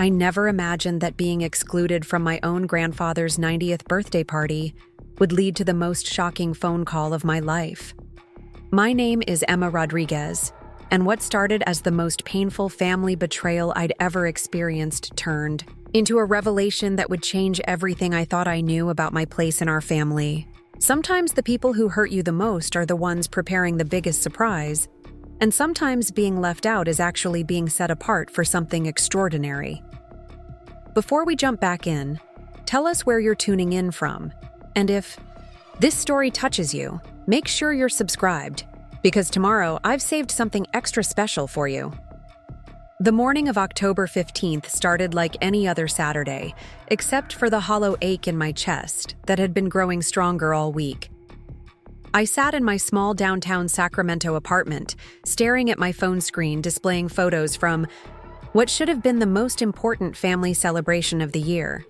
I never imagined that being excluded from my own grandfather's 90th birthday party would lead to the most shocking phone call of my life. My name is Emma Rodriguez, and what started as the most painful family betrayal I'd ever experienced turned into a revelation that would change everything I thought I knew about my place in our family. Sometimes the people who hurt you the most are the ones preparing the biggest surprise, and sometimes being left out is actually being set apart for something extraordinary. Before we jump back in, tell us where you're tuning in from, and if this story touches you, make sure you're subscribed, because tomorrow I've saved something extra special for you. The morning of October 15th started like any other Saturday, except for the hollow ache in my chest that had been growing stronger all week. I sat in my small downtown Sacramento apartment, staring at my phone screen displaying photos from what should have been the most important family celebration of the year.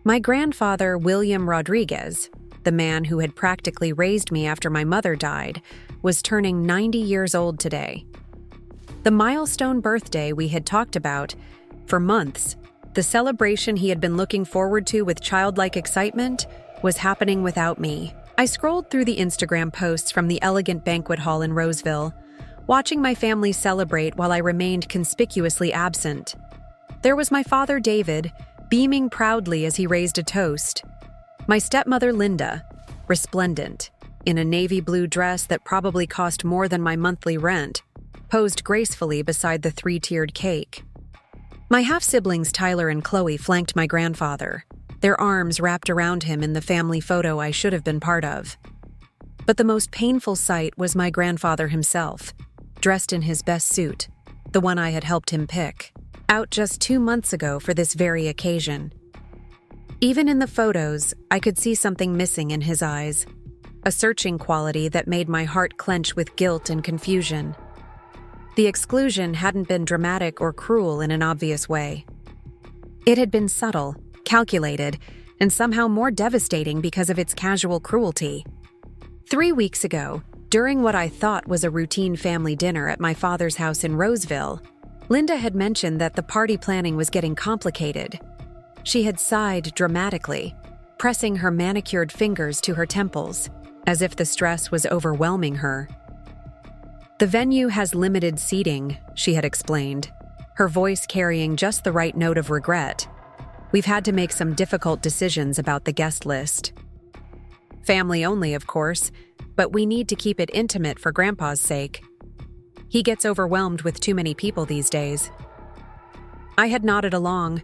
My grandfather, William Rodriguez, the man who had practically raised me after my mother died, was turning 90 years old today. The milestone birthday we had talked about for months, the celebration he had been looking forward to with childlike excitement, was happening without me. I scrolled through the Instagram posts from the elegant banquet hall in Roseville, watching my family celebrate while I remained conspicuously absent. There was my father, David, beaming proudly as he raised a toast. My stepmother, Linda, resplendent, in a navy blue dress that probably cost more than my monthly rent, posed gracefully beside the three-tiered cake. My half-siblings Tyler and Chloe flanked my grandfather, their arms wrapped around him in the family photo I should have been part of. But the most painful sight was my grandfather himself, dressed in his best suit, the one I had helped him pick, out just 2 months ago for this very occasion. Even in the photos, I could see something missing in his eyes, a searching quality that made my heart clench with guilt and confusion. The exclusion hadn't been dramatic or cruel in an obvious way. It had been subtle, calculated, and somehow more devastating because of its casual cruelty. 3 weeks ago, during what I thought was a routine family dinner at my father's house in Roseville, Linda had mentioned that the party planning was getting complicated. She had sighed dramatically, pressing her manicured fingers to her temples, as if the stress was overwhelming her. "The venue has limited seating," she had explained, her voice carrying just the right note of regret. "We've had to make some difficult decisions about the guest list. Family only, of course, but we need to keep it intimate for Grandpa's sake. He gets overwhelmed with too many people these days." I had nodded along,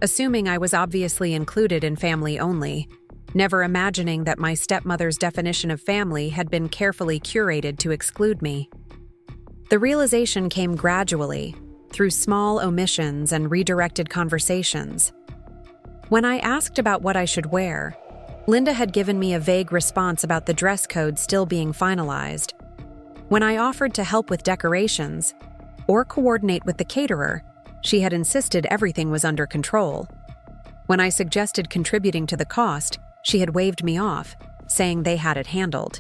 assuming I was obviously included in family only, never imagining that my stepmother's definition of family had been carefully curated to exclude me. The realization came gradually, through small omissions and redirected conversations. When I asked about what I should wear, Linda had given me a vague response about the dress code still being finalized. When I offered to help with decorations, or coordinate with the caterer, she had insisted everything was under control. When I suggested contributing to the cost, she had waved me off, saying they had it handled.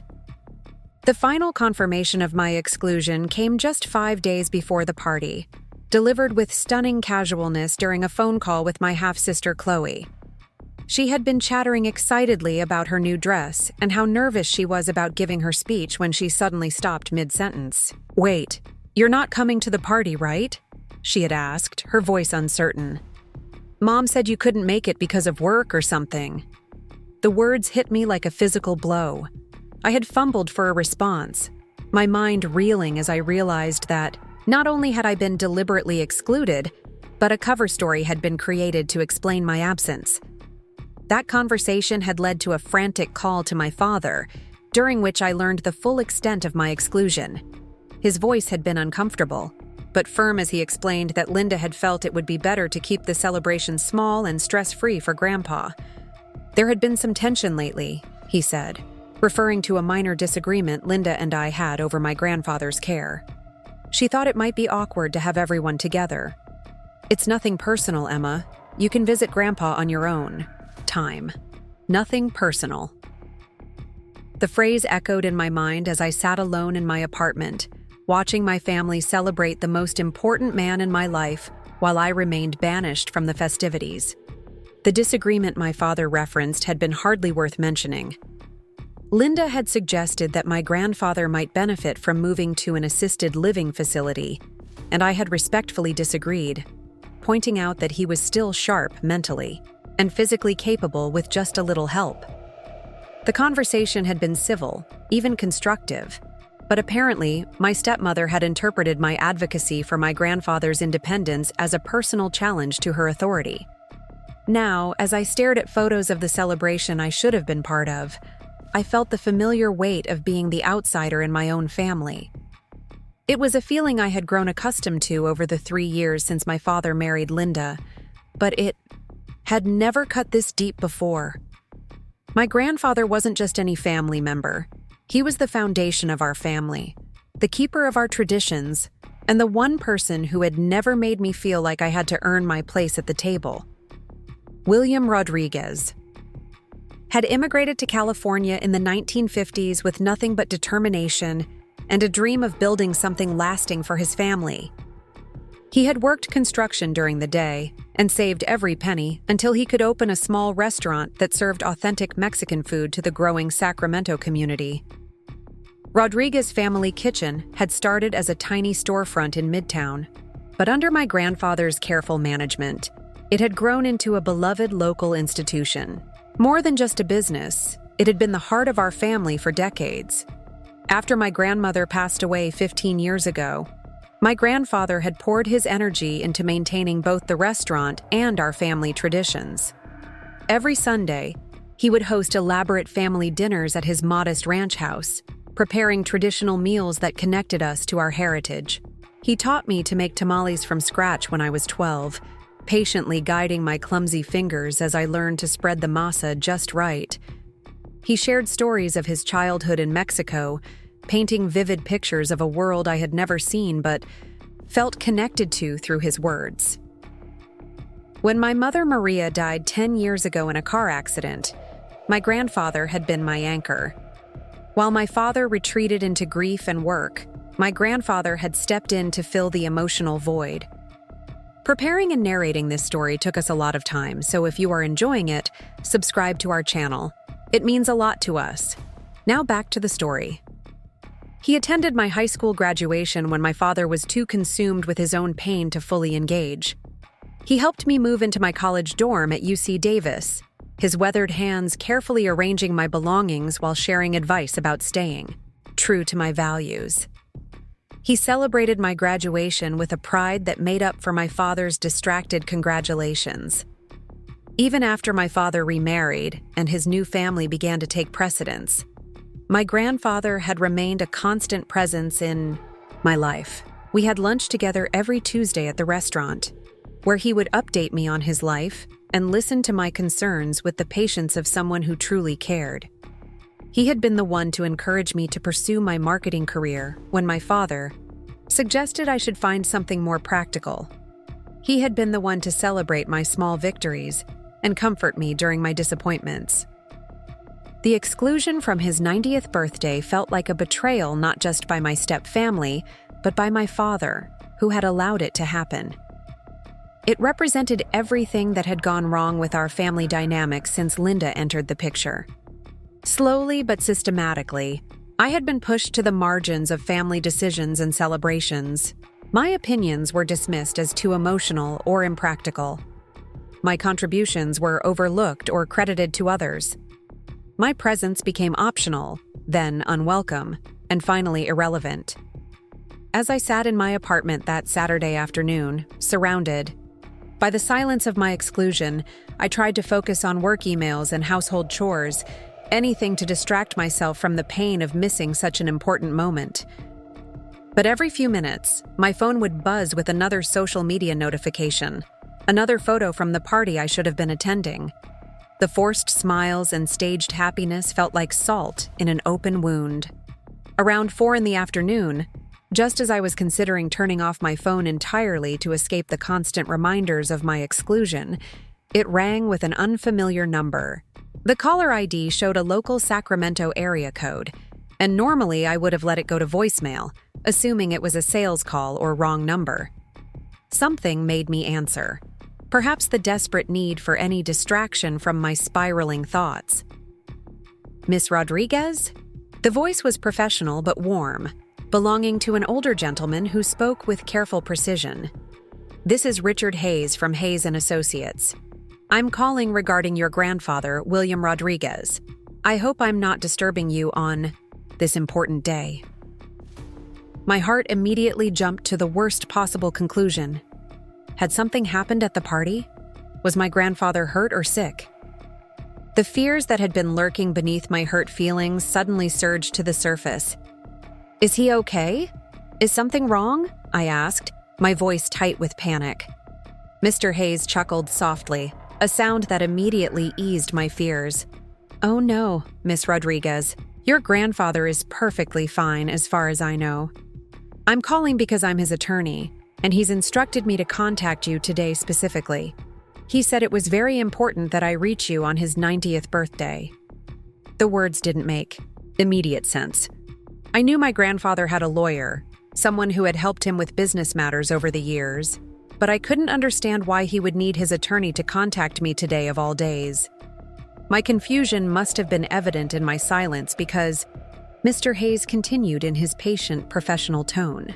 The final confirmation of my exclusion came just 5 days before the party, delivered with stunning casualness during a phone call with my half-sister Chloe. She had been chattering excitedly about her new dress and how nervous she was about giving her speech when she suddenly stopped mid-sentence. "Wait, you're not coming to the party, right?" she had asked, her voice uncertain. "Mom said you couldn't make it because of work or something." The words hit me like a physical blow. I had fumbled for a response, my mind reeling as I realized that not only had I been deliberately excluded, but a cover story had been created to explain my absence. That conversation had led to a frantic call to my father, during which I learned the full extent of my exclusion. His voice had been uncomfortable, but firm as he explained that Linda had felt it would be better to keep the celebration small and stress-free for Grandpa. "There had been some tension lately," he said, referring to a minor disagreement Linda and I had over my grandfather's care. She thought it might be awkward to have everyone together. "It's nothing personal, Emma. You can visit Grandpa on your own time. Nothing personal." The phrase echoed in my mind as I sat alone in my apartment, watching my family celebrate the most important man in my life while I remained banished from the festivities. The disagreement my father referenced had been hardly worth mentioning. Linda had suggested that my grandfather might benefit from moving to an assisted living facility, and I had respectfully disagreed, pointing out that he was still sharp mentally and physically capable with just a little help. The conversation had been civil, even constructive, but apparently my stepmother had interpreted my advocacy for my grandfather's independence as a personal challenge to her authority. Now, as I stared at photos of the celebration I should have been part of, I felt the familiar weight of being the outsider in my own family. It was a feeling I had grown accustomed to over the 3 years since my father married Linda, but it had never cut this deep before. My grandfather wasn't just any family member. He was the foundation of our family, the keeper of our traditions, and the one person who had never made me feel like I had to earn my place at the table. William Rodriguez had immigrated to California in the 1950s with nothing but determination and a dream of building something lasting for his family. He had worked construction during the day and saved every penny until he could open a small restaurant that served authentic Mexican food to the growing Sacramento community. Rodriguez Family Kitchen had started as a tiny storefront in Midtown, but under my grandfather's careful management, it had grown into a beloved local institution. More than just a business, it had been the heart of our family for decades. After my grandmother passed away 15 years ago, my grandfather had poured his energy into maintaining both the restaurant and our family traditions. Every Sunday, he would host elaborate family dinners at his modest ranch house, preparing traditional meals that connected us to our heritage. He taught me to make tamales from scratch when I was 12, patiently guiding my clumsy fingers as I learned to spread the masa just right. He shared stories of his childhood in Mexico, painting vivid pictures of a world I had never seen but felt connected to through his words. When my mother Maria died 10 years ago in a car accident, my grandfather had been my anchor. While my father retreated into grief and work, my grandfather had stepped in to fill the emotional void. Preparing and narrating this story took us a lot of time, so if you are enjoying it, subscribe to our channel. It means a lot to us. Now back to the story. He attended my high school graduation when my father was too consumed with his own pain to fully engage. He helped me move into my college dorm at UC Davis, his weathered hands carefully arranging my belongings while sharing advice about staying true to my values. He celebrated my graduation with a pride that made up for my father's distracted congratulations. Even after my father remarried and his new family began to take precedence, my grandfather had remained a constant presence in my life. We had lunch together every Tuesday at the restaurant, where he would update me on his life and listen to my concerns with the patience of someone who truly cared. He had been the one to encourage me to pursue my marketing career when my father suggested I should find something more practical. He had been the one to celebrate my small victories and comfort me during my disappointments. The exclusion from his 90th birthday felt like a betrayal not just by my step-family, but by my father, who had allowed it to happen. It represented everything that had gone wrong with our family dynamics since Linda entered the picture. Slowly but systematically, I had been pushed to the margins of family decisions and celebrations. My opinions were dismissed as too emotional or impractical. My contributions were overlooked or credited to others. My presence became optional, then unwelcome, and finally irrelevant. As I sat in my apartment that Saturday afternoon, surrounded by the silence of my exclusion, I tried to focus on work emails and household chores, anything to distract myself from the pain of missing such an important moment. But every few minutes, my phone would buzz with another social media notification, another photo from the party I should have been attending. The forced smiles and staged happiness felt like salt in an open wound. Around 4 in the afternoon, just as I was considering turning off my phone entirely to escape the constant reminders of my exclusion, it rang with an unfamiliar number. The caller ID showed a local Sacramento area code, and normally I would have let it go to voicemail, assuming it was a sales call or wrong number. something made me answer. Perhaps the desperate need for any distraction from my spiraling thoughts. "Miss Rodriguez?" The voice was professional but warm, belonging to an older gentleman who spoke with careful precision. "This is Richard Hayes from Hayes & Associates. I'm calling regarding your grandfather, William Rodriguez. I hope I'm not disturbing you on this important day." My heart immediately jumped to the worst possible conclusion. Had something happened at the party? Was my grandfather hurt or sick? The fears that had been lurking beneath my hurt feelings suddenly surged to the surface. "Is he okay? Is something wrong?" I asked, my voice tight with panic. Mr. Hayes chuckled softly, a sound that immediately eased my fears. "Oh no, Miss Rodriguez. Your grandfather is perfectly fine as far as I know. I'm calling because I'm his attorney, and he's instructed me to contact you today specifically. He said it was very important that I reach you on his 90th birthday." The words didn't make immediate sense. I knew my grandfather had a lawyer, someone who had helped him with business matters over the years, but I couldn't understand why he would need his attorney to contact me today of all days. My confusion must have been evident in my silence because Mr. Hayes continued in his patient, professional tone.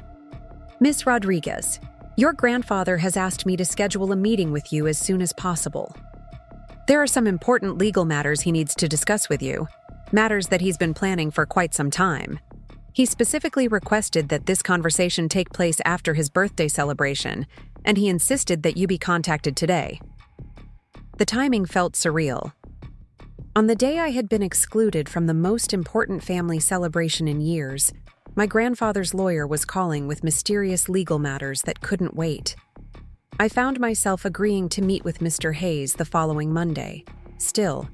"Miss Rodriguez, your grandfather has asked me to schedule a meeting with you as soon as possible. There are some important legal matters he needs to discuss with you, matters that he's been planning for quite some time. He specifically requested that this conversation take place after his birthday celebration, and he insisted that you be contacted today." The timing felt surreal. On the day I had been excluded from the most important family celebration in years, my grandfather's lawyer was calling with mysterious legal matters that couldn't wait. I found myself agreeing to meet with Mr. Hayes the following Monday, still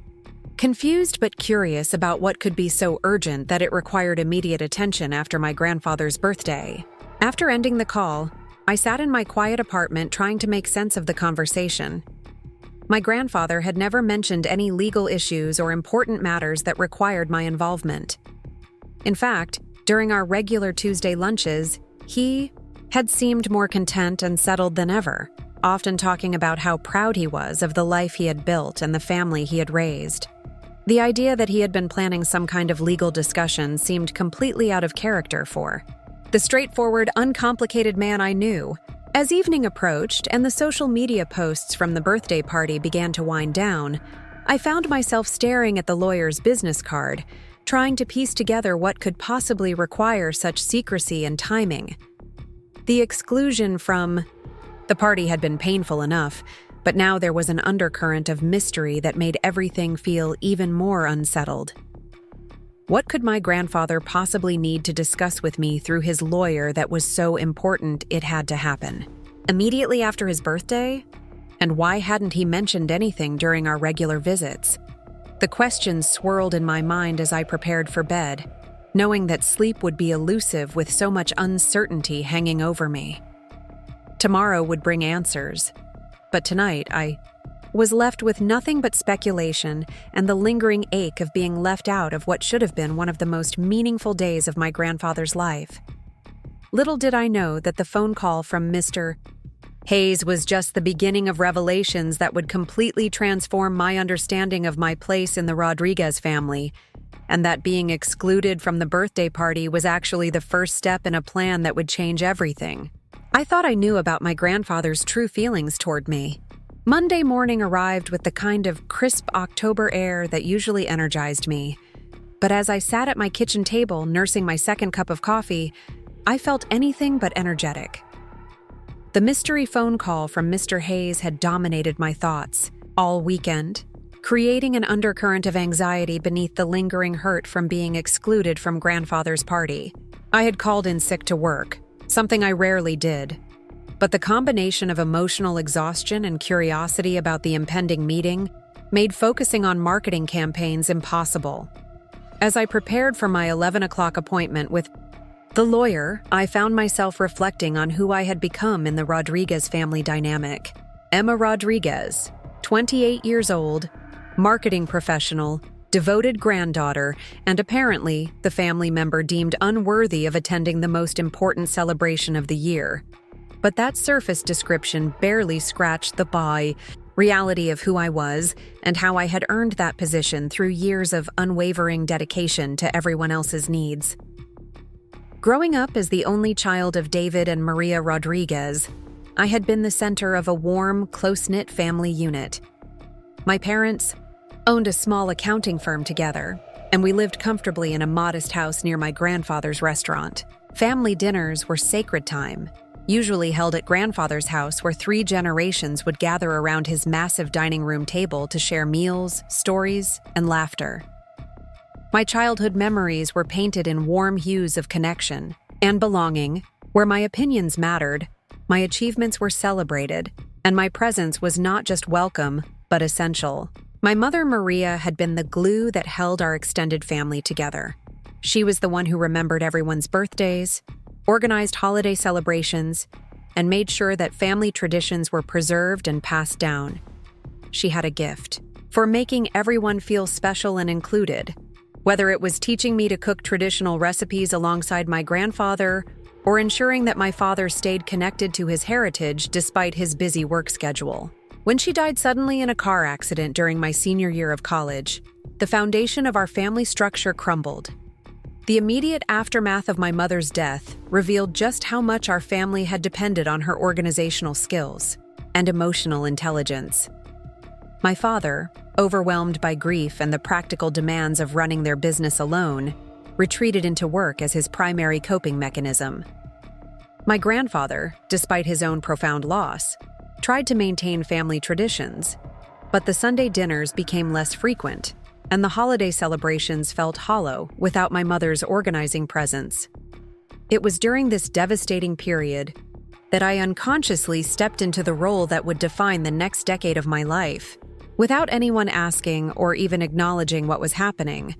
confused but curious about what could be so urgent that it required immediate attention after my grandfather's birthday. After ending the call, I sat in my quiet apartment trying to make sense of the conversation. My grandfather had never mentioned any legal issues or important matters that required my involvement. In fact, during our regular Tuesday lunches, he had seemed more content and settled than ever, often talking about how proud he was of the life he had built and the family he had raised. The idea that he had been planning some kind of legal discussion seemed completely out of character for the straightforward, uncomplicated man I knew. As evening approached and the social media posts from the birthday party began to wind down, I found myself staring at the lawyer's business card, trying to piece together what could possibly require such secrecy and timing. The exclusion from the party had been painful enough, but now there was an undercurrent of mystery that made everything feel even more unsettled. What could my grandfather possibly need to discuss with me through his lawyer that was so important it had to happen immediately after his birthday? And why hadn't he mentioned anything during our regular visits? The questions swirled in my mind as I prepared for bed, knowing that sleep would be elusive with so much uncertainty hanging over me. Tomorrow would bring answers, but tonight I was left with nothing but speculation and the lingering ache of being left out of what should have been one of the most meaningful days of my grandfather's life. Little did I know that the phone call from Mr. Hayes was just the beginning of revelations that would completely transform my understanding of my place in the Rodriguez family, and that being excluded from the birthday party was actually the first step in a plan that would change everything. I thought I knew about my grandfather's true feelings toward me. Monday morning arrived with the kind of crisp October air that usually energized me. But as I sat at my kitchen table nursing my second cup of coffee, I felt anything but energetic. The mystery phone call from Mr. Hayes had dominated my thoughts all weekend, creating an undercurrent of anxiety beneath the lingering hurt from being excluded from grandfather's party. I had called in sick to work, something I rarely did. But the combination of emotional exhaustion and curiosity about the impending meeting made focusing on marketing campaigns impossible. As I prepared for my 11 o'clock appointment with the lawyer, I found myself reflecting on who I had become in the Rodriguez family dynamic. Emma Rodriguez, 28 years old, marketing professional, devoted granddaughter, and apparently the family member deemed unworthy of attending the most important celebration of the year. But that surface description barely scratched the reality of who I was and how I had earned that position through years of unwavering dedication to everyone else's needs. Growing up as the only child of David and Maria Rodriguez, I had been the center of a warm, close-knit family unit. My parents owned a small accounting firm together, and we lived comfortably in a modest house near my grandfather's restaurant. Family dinners were sacred time, usually held at grandfather's house, where 3 generations would gather around his massive dining room table to share meals, stories, and laughter. My childhood memories were painted in warm hues of connection and belonging, where my opinions mattered, my achievements were celebrated, and my presence was not just welcome, but essential. My mother, Maria, had been the glue that held our extended family together. She was the one who remembered everyone's birthdays, organized holiday celebrations, and made sure that family traditions were preserved and passed down. She had a gift for making everyone feel special and included, whether it was teaching me to cook traditional recipes alongside my grandfather or ensuring that my father stayed connected to his heritage despite his busy work schedule. When she died suddenly in a car accident during my senior year of college, the foundation of our family structure crumbled. The immediate aftermath of my mother's death revealed just how much our family had depended on her organizational skills and emotional intelligence. My father, overwhelmed by grief and the practical demands of running their business alone, retreated into work as his primary coping mechanism. My grandfather, despite his own profound loss, tried to maintain family traditions, but the Sunday dinners became less frequent, and the holiday celebrations felt hollow without my mother's organizing presence. It was during this devastating period that I unconsciously stepped into the role that would define the next decade of my life. Without anyone asking or even acknowledging what was happening,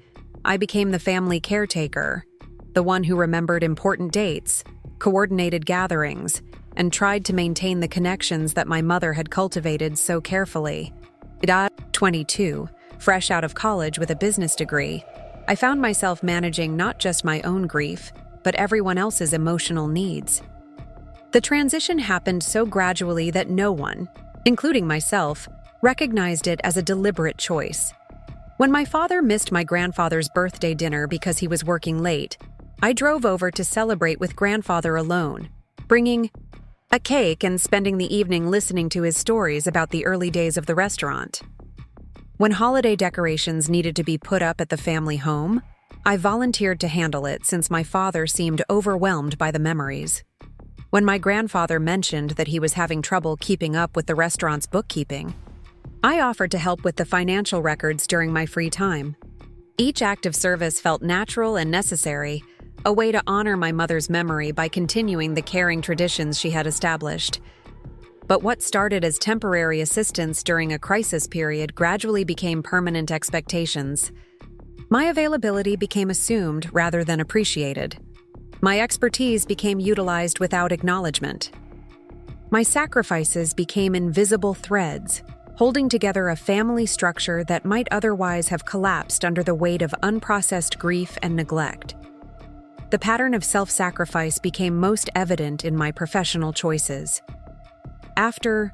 I became the family caretaker, the one who remembered important dates, coordinated gatherings, and tried to maintain the connections that my mother had cultivated so carefully. At 22, fresh out of college with a business degree, I found myself managing not just my own grief, but everyone else's emotional needs. The transition happened so gradually that no one, including myself, recognized it as a deliberate choice. When my father missed my grandfather's birthday dinner because he was working late, I drove over to celebrate with grandfather alone, bringing a cake and spending the evening listening to his stories about the early days of the restaurant. When holiday decorations needed to be put up at the family home, I volunteered to handle it since my father seemed overwhelmed by the memories. When my grandfather mentioned that he was having trouble keeping up with the restaurant's bookkeeping, I offered to help with the financial records during my free time. Each act of service felt natural and necessary, a way to honor my mother's memory by continuing the caring traditions she had established. But what started as temporary assistance during a crisis period gradually became permanent expectations. My availability became assumed rather than appreciated. My expertise became utilized without acknowledgement. My sacrifices became invisible threads, holding together a family structure that might otherwise have collapsed under the weight of unprocessed grief and neglect. The pattern of self-sacrifice became most evident in my professional choices. After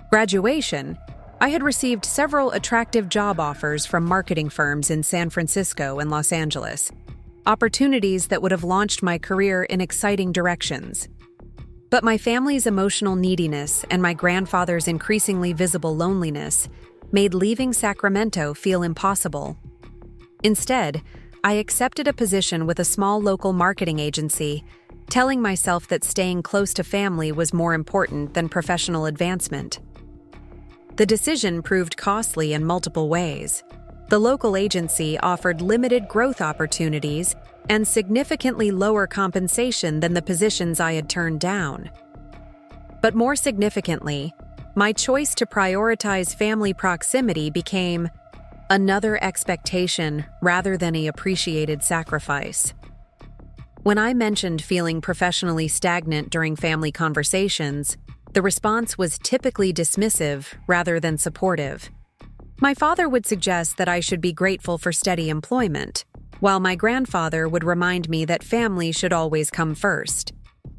graduation, I had received several attractive job offers from marketing firms in San Francisco and Los Angeles, opportunities that would have launched my career in exciting directions. But my family's emotional neediness and my grandfather's increasingly visible loneliness made leaving Sacramento feel impossible. Instead, I accepted a position with a small local marketing agency, telling myself that staying close to family was more important than professional advancement. The decision proved costly in multiple ways. The local agency offered limited growth opportunities and significantly lower compensation than the positions I had turned down. But more significantly, my choice to prioritize family proximity became another expectation rather than an appreciated sacrifice. When I mentioned feeling professionally stagnant during family conversations, the response was typically dismissive rather than supportive. My father would suggest that I should be grateful for steady employment, while my grandfather would remind me that family should always come first.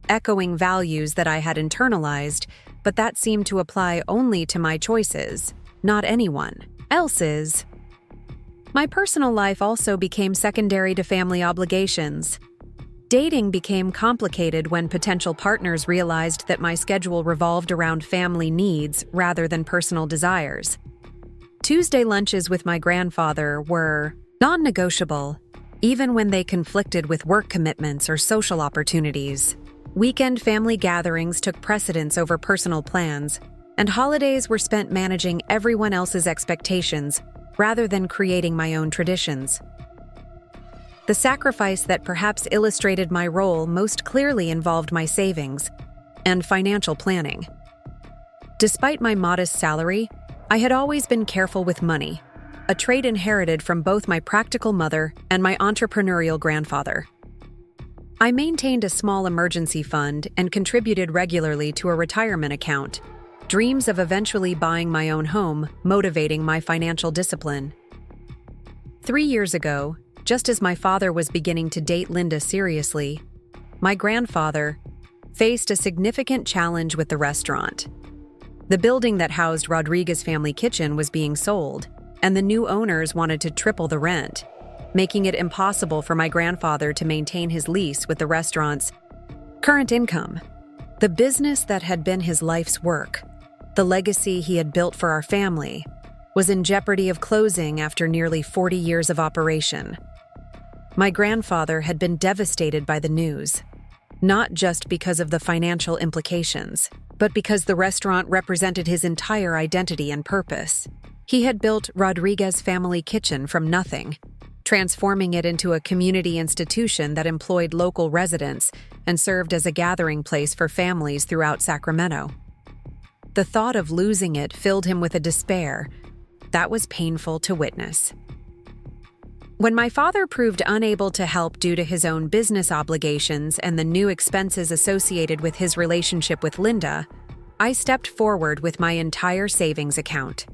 echoing values that I had internalized, but that seemed to apply only to my choices, not anyone else's. My personal life also became secondary to family obligations. Dating became complicated when potential partners realized that my schedule revolved around family needs rather than personal desires. Tuesday lunches with my grandfather were non-negotiable, even when they conflicted with work commitments or social opportunities. Weekend family gatherings took precedence over personal plans, and holidays were spent managing everyone else's expectations rather than creating my own traditions. The sacrifice that perhaps illustrated my role most clearly involved my savings and financial planning. Despite my modest salary, I had always been careful with money, a trait inherited from both my practical mother and my entrepreneurial grandfather. I maintained a small emergency fund and contributed regularly to a retirement account, dreams of eventually buying my own home motivating my financial discipline. 3 years ago, just as my father was beginning to date Linda seriously, my grandfather faced a significant challenge with the restaurant. The building that housed Rodriguez family kitchen was being sold, and the new owners wanted to triple the rent, making it impossible for my grandfather to maintain his lease with the restaurant's current income. The business that had been his life's work, the legacy he had built for our family, was in jeopardy of closing after nearly 40 years of operation. My grandfather had been devastated by the news, not just because of the financial implications, but because the restaurant represented his entire identity and purpose. He had built Rodriguez Family Kitchen from nothing, transforming it into a community institution that employed local residents and served as a gathering place for families throughout Sacramento. The thought of losing it filled him with a despair that was painful to witness. When my father proved unable to help due to his own business obligations and the new expenses associated with his relationship with Linda, I stepped forward with my entire savings account.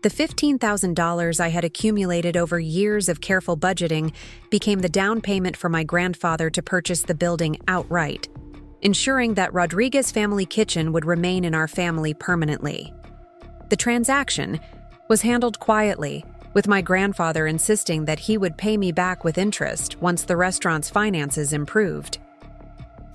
The $15,000 I had accumulated over years of careful budgeting became the down payment for my grandfather to purchase the building outright, ensuring that Rodriguez Family Kitchen would remain in our family permanently. The transaction was handled quietly, with my grandfather insisting that he would pay me back with interest once the restaurant's finances improved.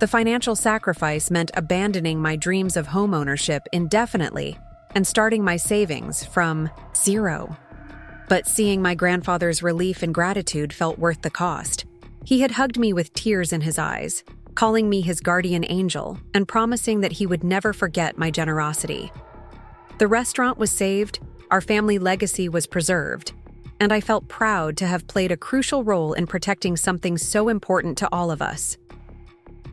The financial sacrifice meant abandoning my dreams of homeownership indefinitely and starting my savings from zero. But seeing my grandfather's relief and gratitude felt worth the cost. He had hugged me with tears in his eyes, calling me his guardian angel and promising that he would never forget my generosity. The restaurant was saved, our family legacy was preserved, and I felt proud to have played a crucial role in protecting something so important to all of us.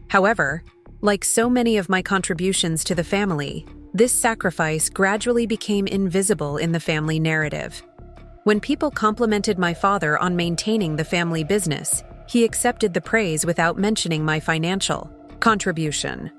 However, like so many of my contributions to the family, this sacrifice gradually became invisible in the family narrative. When people complimented my father on maintaining the family business, he accepted the praise without mentioning my financial contribution.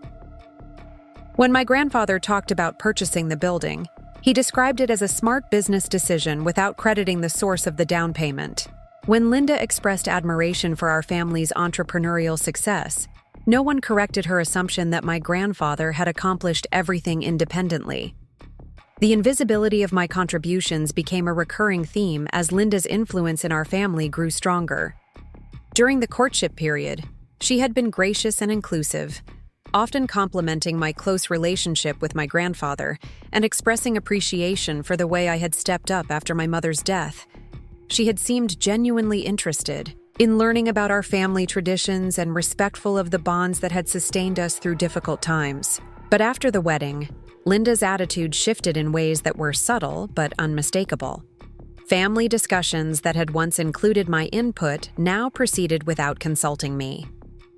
When my grandfather talked about purchasing the building, he described it as a smart business decision without crediting the source of the down payment. When Linda expressed admiration for our family's entrepreneurial success, no one corrected her assumption that my grandfather had accomplished everything independently. The invisibility of my contributions became a recurring theme as Linda's influence in our family grew stronger. During the courtship period, she had been gracious and inclusive, often complimenting my close relationship with my grandfather and expressing appreciation for the way I had stepped up after my mother's death. She had seemed genuinely interested in learning about our family traditions and respectful of the bonds that had sustained us through difficult times. But after the wedding, Linda's attitude shifted in ways that were subtle but unmistakable. Family discussions that had once included my input now proceeded without consulting me.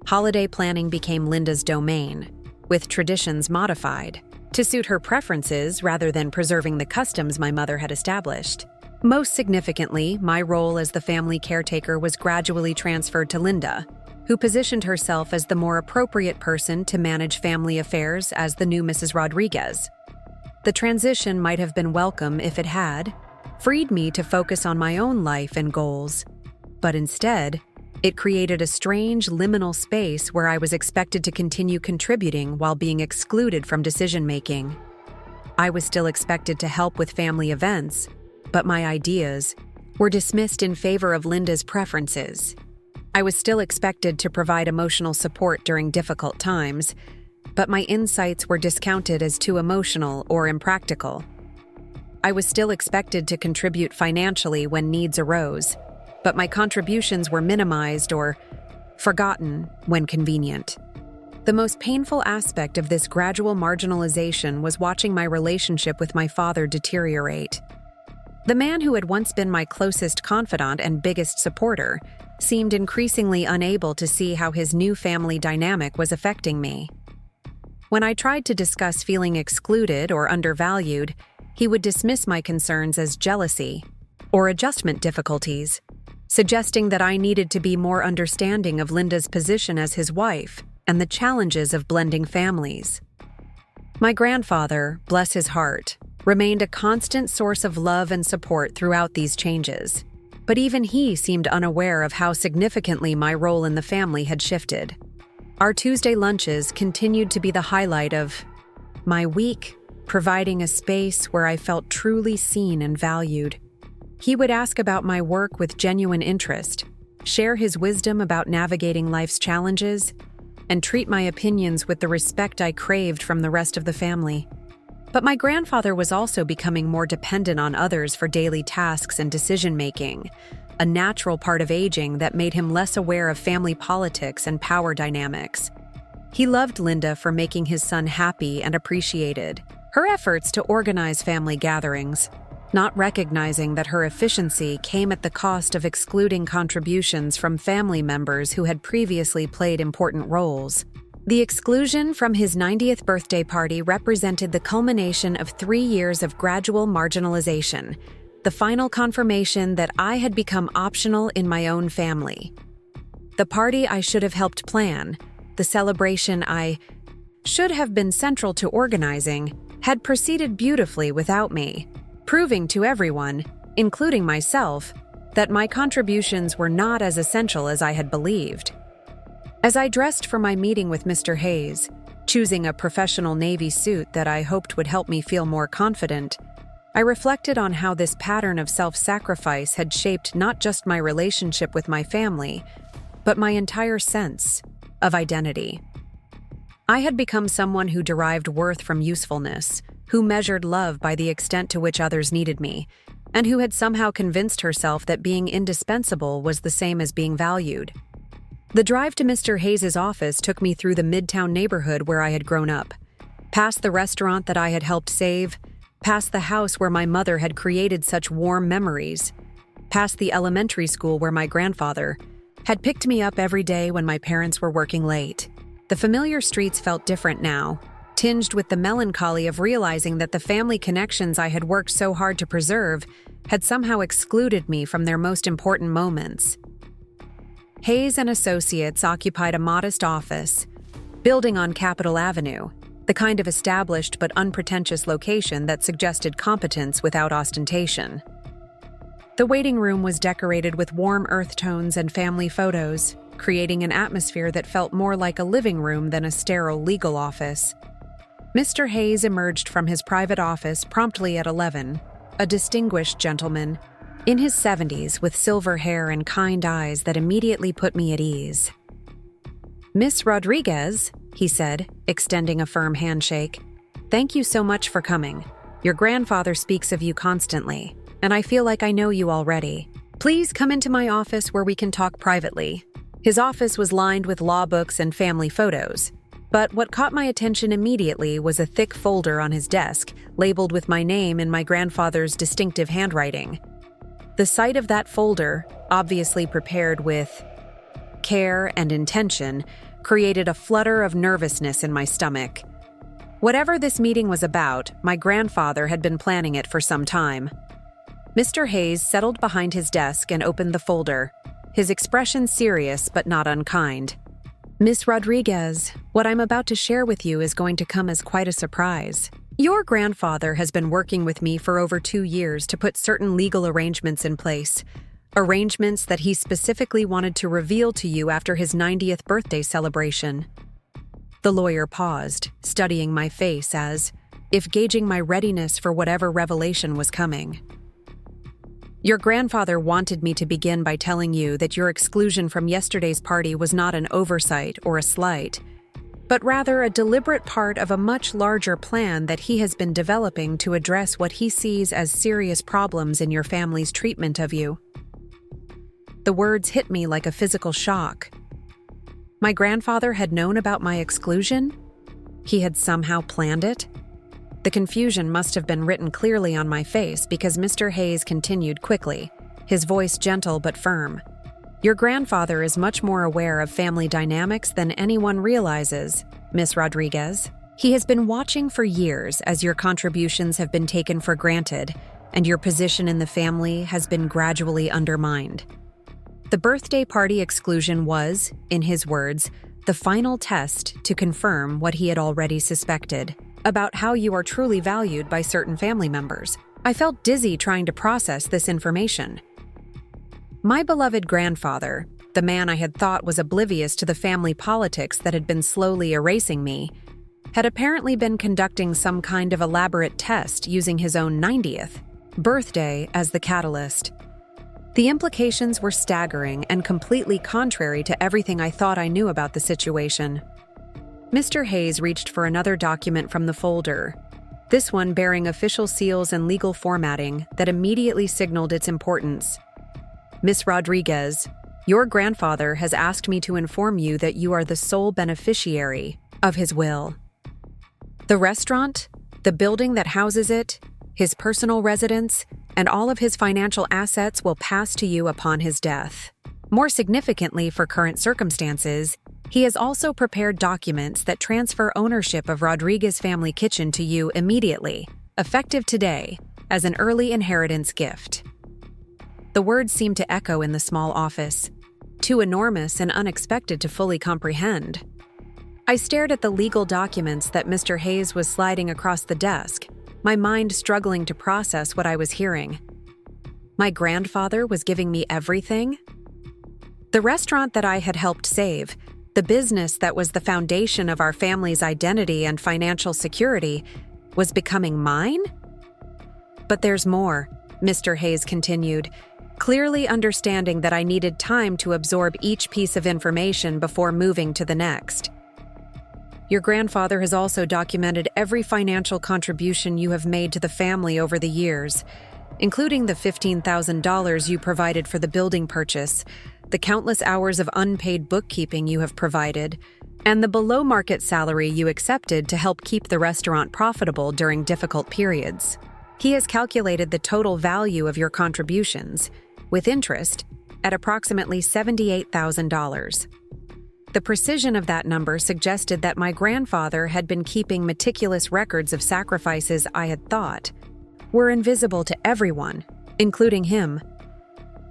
Holiday planning became Linda's domain, with traditions modified to suit her preferences rather than preserving the customs my mother had established. Most significantly, my role as the family caretaker was gradually transferred to Linda, who positioned herself as the more appropriate person to manage family affairs as the new Mrs. Rodriguez. The transition might have been welcome if it had freed me to focus on my own life and goals, but instead, It created a strange liminal space where I was expected to continue contributing while being excluded from decision-making. I was still expected to help with family events, but my ideas were dismissed in favor of Linda's preferences. I was still expected to provide emotional support during difficult times, but my insights were discounted as too emotional or impractical. I was still expected to contribute financially when needs arose, but my contributions were minimized or forgotten when convenient. The most painful aspect of this gradual marginalization was watching my relationship with my father deteriorate. The man who had once been my closest confidant and biggest supporter seemed increasingly unable to see how his new family dynamic was affecting me. When I tried to discuss feeling excluded or undervalued, he would dismiss my concerns as jealousy or adjustment difficulties, suggesting that I needed to be more understanding of Linda's position as his wife and the challenges of blending families. My grandfather, bless his heart, remained a constant source of love and support throughout these changes, but even he seemed unaware of how significantly my role in the family had shifted. Our Tuesday lunches continued to be the highlight of my week, providing a space where I felt truly seen and valued. He would ask about my work with genuine interest, share his wisdom about navigating life's challenges, and treat my opinions with the respect I craved from the rest of the family. But my grandfather was also becoming more dependent on others for daily tasks and decision-making, a natural part of aging that made him less aware of family politics and power dynamics. He loved Linda for making his son happy and appreciated her efforts to organize family gatherings, not recognizing that her efficiency came at the cost of excluding contributions from family members who had previously played important roles. The exclusion from his 90th birthday party represented the culmination of 3 years of gradual marginalization, the final confirmation that I had become optional in my own family. The party I should have helped plan, the celebration I should have been central to organizing, had proceeded beautifully without me, proving to everyone, including myself, that my contributions were not as essential as I had believed. As I dressed for my meeting with Mr. Hayes, choosing a professional navy suit that I hoped would help me feel more confident, I reflected on how this pattern of self-sacrifice had shaped not just my relationship with my family, but my entire sense of identity. I had become someone who derived worth from usefulness, who measured love by the extent to which others needed me, and who had somehow convinced herself that being indispensable was the same as being valued. The drive to Mr. Hayes' office took me through the Midtown neighborhood where I had grown up, past the restaurant that I had helped save, past the house where my mother had created such warm memories, past the elementary school where my grandfather had picked me up every day when my parents were working late. The familiar streets felt different now, tinged with the melancholy of realizing that the family connections I had worked so hard to preserve had somehow excluded me from their most important moments. Hayes and Associates occupied a modest office, building on Capitol Avenue, the kind of established but unpretentious location that suggested competence without ostentation. The waiting room was decorated with warm earth tones and family photos, creating an atmosphere that felt more like a living room than a sterile legal office. Mr. Hayes emerged from his private office promptly at 11, a distinguished gentleman, in his 70s with silver hair and kind eyes that immediately put me at ease. "Miss Rodriguez," he said, extending a firm handshake, "thank you so much for coming. Your grandfather speaks of you constantly, and I feel like I know you already. Please come into my office where we can talk privately." His office was lined with law books and family photos, but what caught my attention immediately was a thick folder on his desk, labeled with my name in my grandfather's distinctive handwriting. The sight of that folder, obviously prepared with care and intention, created a flutter of nervousness in my stomach. Whatever this meeting was about, my grandfather had been planning it for some time. Mr. Hayes settled behind his desk and opened the folder, his expression serious but not unkind. "Miss Rodriguez, what I'm about to share with you is going to come as quite a surprise. Your grandfather has been working with me for over 2 years to put certain legal arrangements in place. arrangements that he specifically wanted to reveal to you after his 90th birthday celebration. The lawyer paused, studying my face as if gauging my readiness for whatever revelation was coming. Your grandfather wanted me to begin by telling you that your exclusion from yesterday's party was not an oversight or a slight, but rather a deliberate part of a much larger plan that he has been developing to address what he sees as serious problems in your family's treatment of you. The words hit me like a physical shock. My grandfather had known about my exclusion? He had somehow planned it? The confusion must have been written clearly on my face because Mr. Hayes continued quickly, his voice gentle but firm. Your grandfather is much more aware of family dynamics than anyone realizes, Miss Rodriguez. He has been watching for years as your contributions have been taken for granted and your position in the family has been gradually undermined. The birthday party exclusion was, in his words, the final test to confirm what he had already suspected about how you are truly valued by certain family members. I felt dizzy trying to process this information. My beloved grandfather, the man I had thought was oblivious to the family politics that had been slowly erasing me, had apparently been conducting some kind of elaborate test using his own 90th birthday as the catalyst. The implications were staggering and completely contrary to everything I thought I knew about the situation. Mr. Hayes reached for another document from the folder, this one bearing official seals and legal formatting that immediately signaled its importance. Miss Rodriguez, your grandfather has asked me to inform you that you are the sole beneficiary of his will. The restaurant, the building that houses it, his personal residence, and all of his financial assets will pass to you upon his death. More significantly for current circumstances, he has also prepared documents that transfer ownership of Rodriguez Family Kitchen to you immediately, effective today, as an early inheritance gift. The words seemed to echo in the small office, too enormous and unexpected to fully comprehend. I stared at the legal documents that Mr. Hayes was sliding across the desk, my mind struggling to process what I was hearing. My grandfather was giving me everything? The restaurant that I had helped save, the business that was the foundation of our family's identity and financial security, was becoming mine? But there's more, Mr. Hayes continued, clearly understanding that I needed time to absorb each piece of information before moving to the next. Your grandfather has also documented every financial contribution you have made to the family over the years, including the $15,000 you provided for the building purchase, the countless hours of unpaid bookkeeping you have provided, and the below-market salary you accepted to help keep the restaurant profitable during difficult periods. He has calculated the total value of your contributions, with interest, at approximately $78,000. The precision of that number suggested that my grandfather had been keeping meticulous records of sacrifices I had thought were invisible to everyone, including him.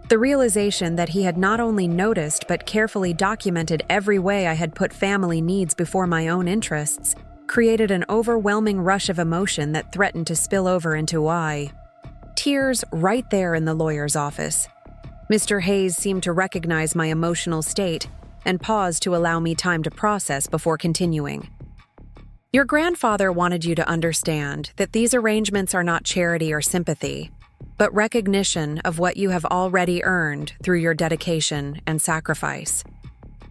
The realization that he had not only noticed but carefully documented every way I had put family needs before my own interests created an overwhelming rush of emotion that threatened to spill over into why. Tears right there in the lawyer's office. Mr. Hayes seemed to recognize my emotional state and paused to allow me time to process before continuing. Your grandfather wanted you to understand that these arrangements are not charity or sympathy, but recognition of what you have already earned through your dedication and sacrifice.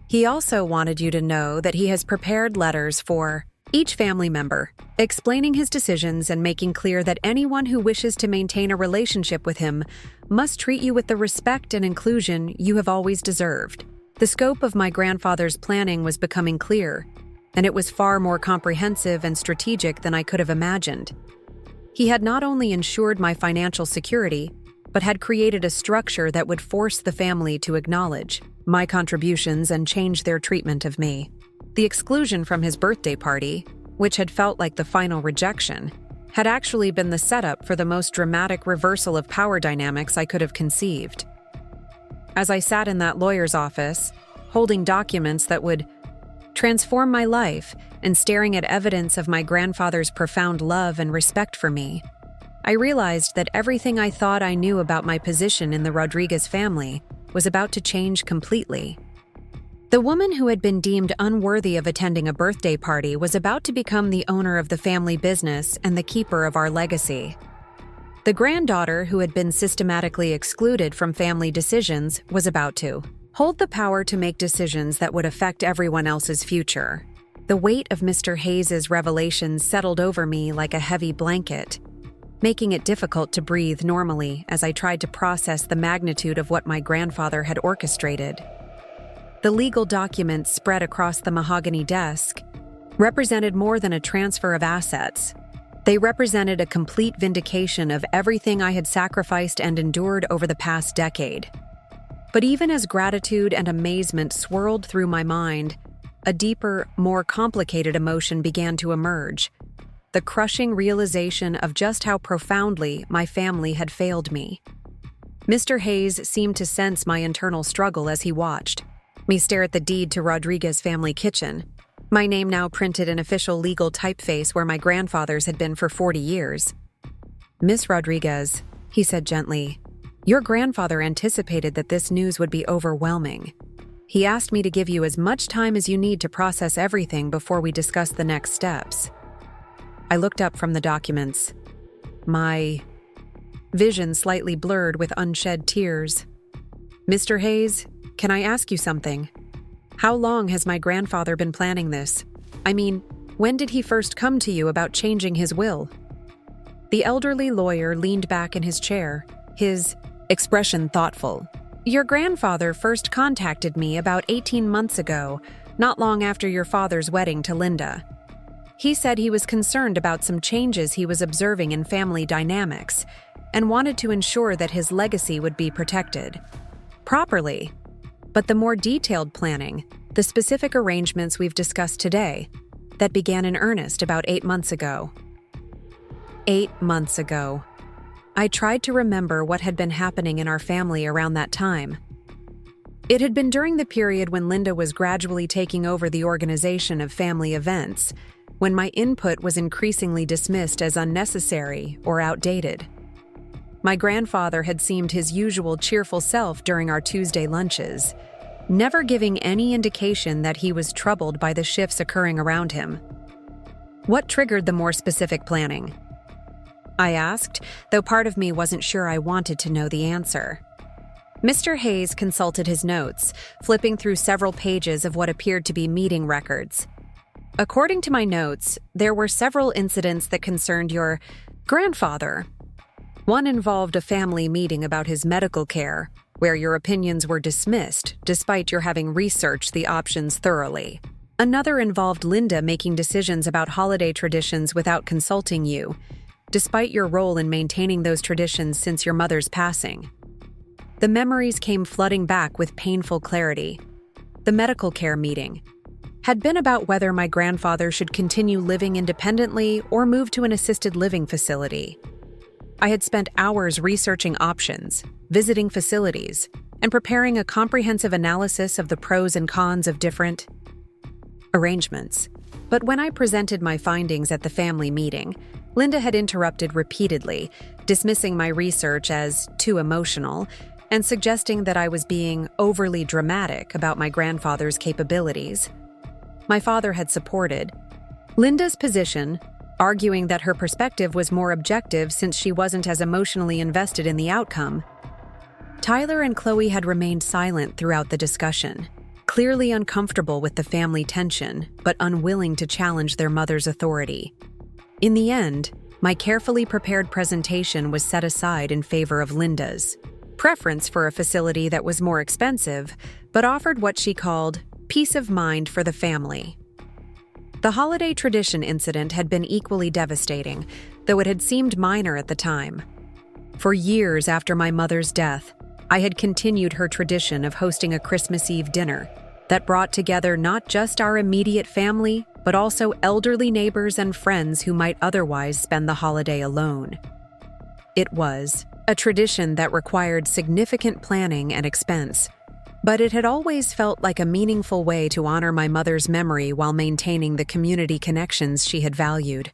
He also wanted you to know that he has prepared letters for each family member, explaining his decisions and making clear that anyone who wishes to maintain a relationship with him must treat you with the respect and inclusion you have always deserved. The scope of my grandfather's planning was becoming clear, and it was far more comprehensive and strategic than I could have imagined. He had not only ensured my financial security, but had created a structure that would force the family to acknowledge my contributions and change their treatment of me. The exclusion from his birthday party, which had felt like the final rejection, had actually been the setup for the most dramatic reversal of power dynamics I could have conceived. As I sat in that lawyer's office, holding documents that would transform my life and staring at evidence of my grandfather's profound love and respect for me, I realized that everything I thought I knew about my position in the Rodriguez family was about to change completely. The woman who had been deemed unworthy of attending a birthday party was about to become the owner of the family business and the keeper of our legacy. The granddaughter, who had been systematically excluded from family decisions, was about to hold the power to make decisions that would affect everyone else's future. The weight of Mr. Hayes's revelations settled over me like a heavy blanket, making it difficult to breathe normally as I tried to process the magnitude of what my grandfather had orchestrated. The legal documents spread across the mahogany desk represented more than a transfer of assets. They represented a complete vindication of everything I had sacrificed and endured over the past decade. But even as gratitude and amazement swirled through my mind, a deeper, more complicated emotion began to emerge. The crushing realization of just how profoundly my family had failed me. Mr. Hayes seemed to sense my internal struggle as he watched me stare at the deed to Rodriguez family kitchen, my name now printed in official legal typeface where my grandfather's had been for 40 years. "Miss Rodriguez," he said gently, "your grandfather anticipated that this news would be overwhelming. He asked me to give you as much time as you need to process everything before we discuss the next steps." I looked up from the documents, my vision slightly blurred with unshed tears. "Mr. Hayes, can I ask you something? How long has my grandfather been planning this? I mean, when did he first come to you about changing his will?" The elderly lawyer leaned back in his chair, his expression thoughtful. "Your grandfather first contacted me about 18 months ago, not long after your father's wedding to Linda. He said he was concerned about some changes he was observing in family dynamics and wanted to ensure that his legacy would be protected properly. But the more detailed planning, the specific arrangements we've discussed today, that began in earnest about 8 months ago." 8 months ago. I tried to remember what had been happening in our family around that time. It had been during the period when Linda was gradually taking over the organization of family events, when my input was increasingly dismissed as unnecessary or outdated. My grandfather had seemed his usual cheerful self during our Tuesday lunches, never giving any indication that he was troubled by the shifts occurring around him. "What triggered the more specific planning?" I asked, though part of me wasn't sure I wanted to know the answer. Mr. Hayes consulted his notes, flipping through several pages of what appeared to be meeting records. "According to my notes, there were several incidents that concerned your grandfather. One involved a family meeting about his medical care, where your opinions were dismissed despite your having researched the options thoroughly. Another involved Linda making decisions about holiday traditions without consulting you, despite your role in maintaining those traditions since your mother's passing." The memories came flooding back with painful clarity. The medical care meeting had been about whether my grandfather should continue living independently or move to an assisted living facility. I had spent hours researching options, visiting facilities, and preparing a comprehensive analysis of the pros and cons of different arrangements. But when I presented my findings at the family meeting, Linda had interrupted repeatedly, dismissing my research as too emotional and suggesting that I was being overly dramatic about my grandfather's capabilities. My father had supported Linda's position, arguing that her perspective was more objective since she wasn't as emotionally invested in the outcome. Tyler and Chloe had remained silent throughout the discussion, clearly uncomfortable with the family tension, but unwilling to challenge their mother's authority. In the end, my carefully prepared presentation was set aside in favor of Linda's preference for a facility that was more expensive, but offered what she called peace of mind for the family. The holiday tradition incident had been equally devastating, though it had seemed minor at the time. For years after my mother's death, I had continued her tradition of hosting a Christmas Eve dinner that brought together not just our immediate family, but also elderly neighbors and friends who might otherwise spend the holiday alone. It was a tradition that required significant planning and expense, but it had always felt like a meaningful way to honor my mother's memory while maintaining the community connections she had valued.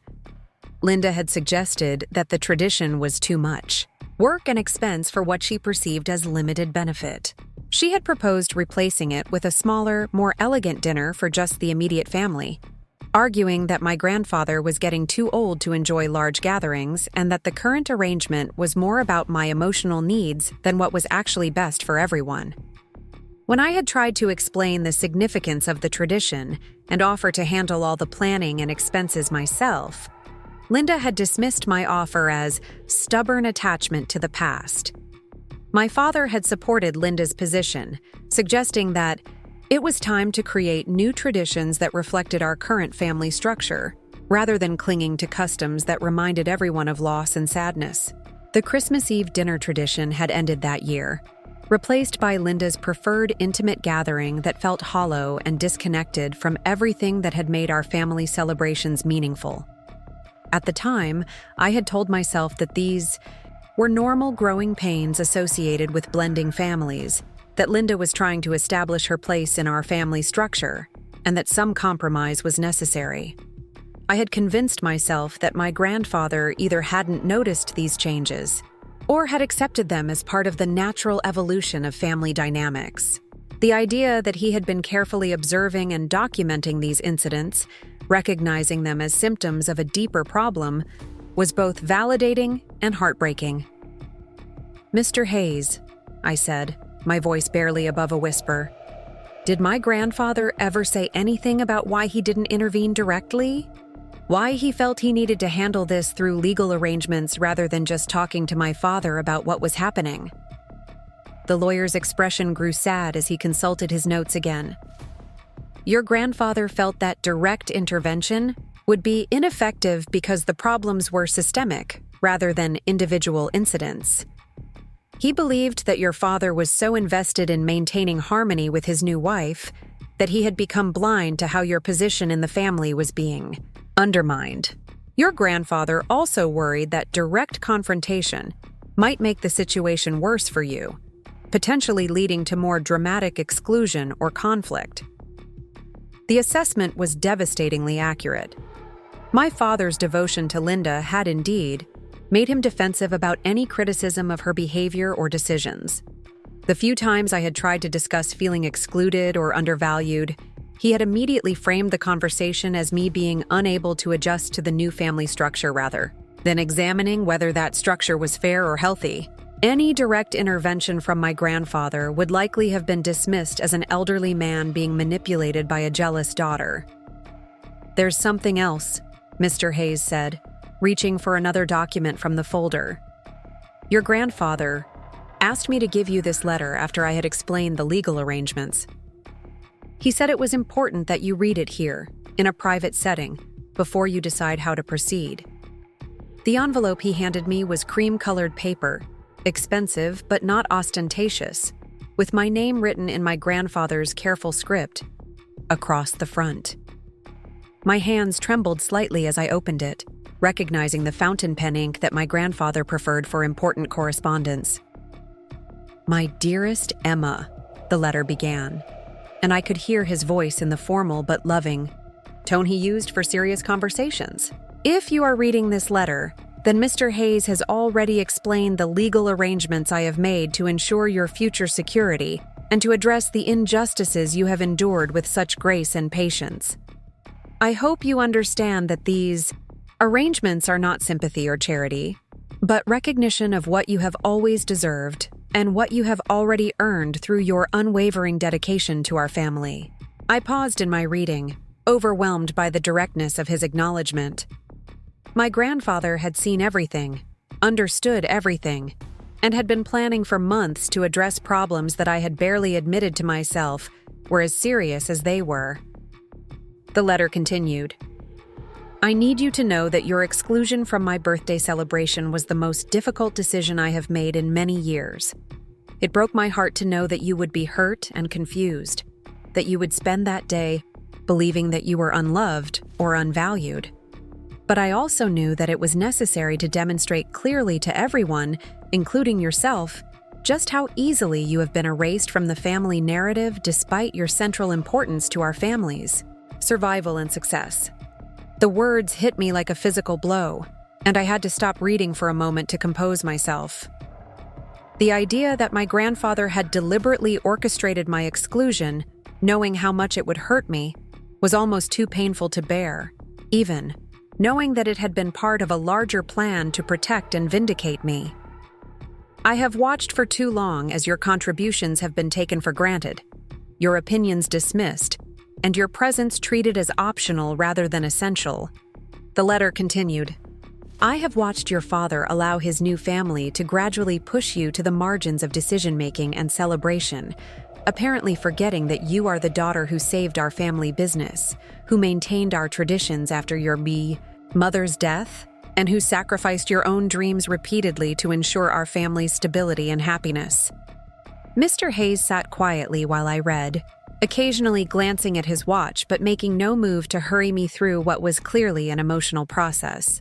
Linda had suggested that the tradition was too much work and expense for what she perceived as limited benefit. She had proposed replacing it with a smaller, more elegant dinner for just the immediate family, arguing that my grandfather was getting too old to enjoy large gatherings and that the current arrangement was more about my emotional needs than what was actually best for everyone. When I had tried to explain the significance of the tradition and offer to handle all the planning and expenses myself, Linda had dismissed my offer as stubborn attachment to the past. My father had supported Linda's position, suggesting that it was time to create new traditions that reflected our current family structure, rather than clinging to customs that reminded everyone of loss and sadness. The Christmas Eve dinner tradition had ended that year, replaced by Linda's preferred intimate gathering that felt hollow and disconnected from everything that had made our family celebrations meaningful. At the time, I had told myself that these were normal growing pains associated with blending families, that Linda was trying to establish her place in our family structure, and that some compromise was necessary. I had convinced myself that my grandfather either hadn't noticed these changes or had accepted them as part of the natural evolution of family dynamics. The idea that he had been carefully observing and documenting these incidents, recognizing them as symptoms of a deeper problem, was both validating and heartbreaking. "Mr. Hayes," I said, my voice barely above a whisper, "did my grandfather ever say anything about why he didn't intervene directly? Why he felt he needed to handle this through legal arrangements rather than just talking to my father about what was happening?" The lawyer's expression grew sad as he consulted his notes again. "Your grandfather felt that direct intervention would be ineffective because the problems were systemic rather than individual incidents. He believed that your father was so invested in maintaining harmony with his new wife that he had become blind to how your position in the family was being undermined. Your grandfather also worried that direct confrontation might make the situation worse for you, potentially leading to more dramatic exclusion or conflict." The assessment was devastatingly accurate. My father's devotion to Linda had indeed made him defensive about any criticism of her behavior or decisions. The few times I had tried to discuss feeling excluded or undervalued, he had immediately framed the conversation as me being unable to adjust to the new family structure rather than examining whether that structure was fair or healthy. Any direct intervention from my grandfather would likely have been dismissed as an elderly man being manipulated by a jealous daughter. "There's something else," Mr. Hayes said, reaching for another document from the folder. "Your grandfather asked me to give you this letter after I had explained the legal arrangements. He said it was important that you read it here, in a private setting, before you decide how to proceed." The envelope he handed me was cream-colored paper, expensive but not ostentatious, with my name written in my grandfather's careful script across the front. My hands trembled slightly as I opened it, recognizing the fountain pen ink that my grandfather preferred for important correspondence. "My dearest Emma," the letter began, and I could hear his voice in the formal but loving tone he used for serious conversations. "If you are reading this letter, then Mr. Hayes has already explained the legal arrangements I have made to ensure your future security and to address the injustices you have endured with such grace and patience. I hope you understand that these arrangements are not sympathy or charity, but recognition of what you have always deserved and what you have already earned through your unwavering dedication to our family." I paused in my reading, overwhelmed by the directness of his acknowledgement. My grandfather had seen everything, understood everything, and had been planning for months to address problems that I had barely admitted to myself were as serious as they were. The letter continued. "I need you to know that your exclusion from my birthday celebration was the most difficult decision I have made in many years. It broke my heart to know that you would be hurt and confused, that you would spend that day believing that you were unloved or unvalued. But I also knew that it was necessary to demonstrate clearly to everyone, including yourself, just how easily you have been erased from the family narrative despite your central importance to our family's survival and success. The words hit me like a physical blow, and I had to stop reading for a moment to compose myself. The idea that my grandfather had deliberately orchestrated my exclusion, knowing how much it would hurt me, was almost too painful to bear, even knowing that it had been part of a larger plan to protect and vindicate me. I have watched for too long as your contributions have been taken for granted, your opinions dismissed, and your presence treated as optional rather than essential. The letter continued. I have watched your father allow his new family to gradually push you to the margins of decision-making and celebration, apparently forgetting that you are the daughter who saved our family business, who maintained our traditions after your mother's death, and who sacrificed your own dreams repeatedly to ensure our family's stability and happiness. Mr. Hayes sat quietly while I read, occasionally glancing at his watch but making no move to hurry me through what was clearly an emotional process.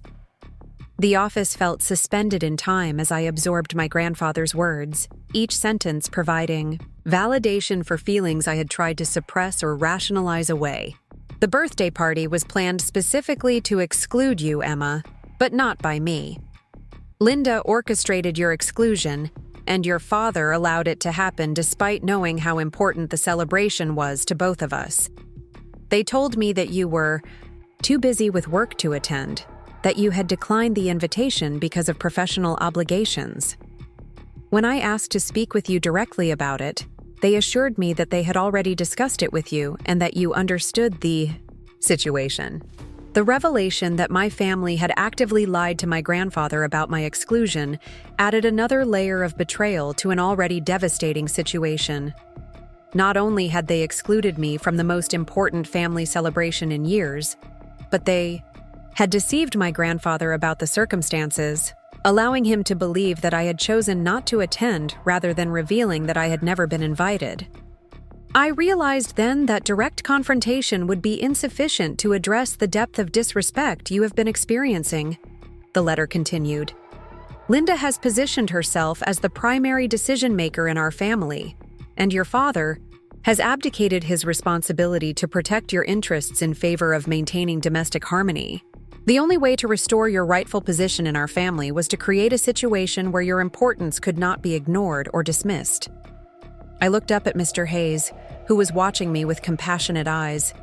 The office felt suspended in time as I absorbed my grandfather's words, each sentence providing validation for feelings I had tried to suppress or rationalize away. The birthday party was planned specifically to exclude you, Emma, but not by me. Linda orchestrated your exclusion, and your father allowed it to happen despite knowing how important the celebration was to both of us. They told me that you were too busy with work to attend, that you had declined the invitation because of professional obligations. When I asked to speak with you directly about it, they assured me that they had already discussed it with you and that you understood the situation. The revelation that my family had actively lied to my grandfather about my exclusion added another layer of betrayal to an already devastating situation. Not only had they excluded me from the most important family celebration in years, but they had deceived my grandfather about the circumstances, allowing him to believe that I had chosen not to attend rather than revealing that I had never been invited. I realized then that direct confrontation would be insufficient to address the depth of disrespect you have been experiencing. The letter continued. Linda has positioned herself as the primary decision-maker in our family, and your father has abdicated his responsibility to protect your interests in favor of maintaining domestic harmony. The only way to restore your rightful position in our family was to create a situation where your importance could not be ignored or dismissed. I looked up at Mr. Hayes, who was watching me with compassionate eyes.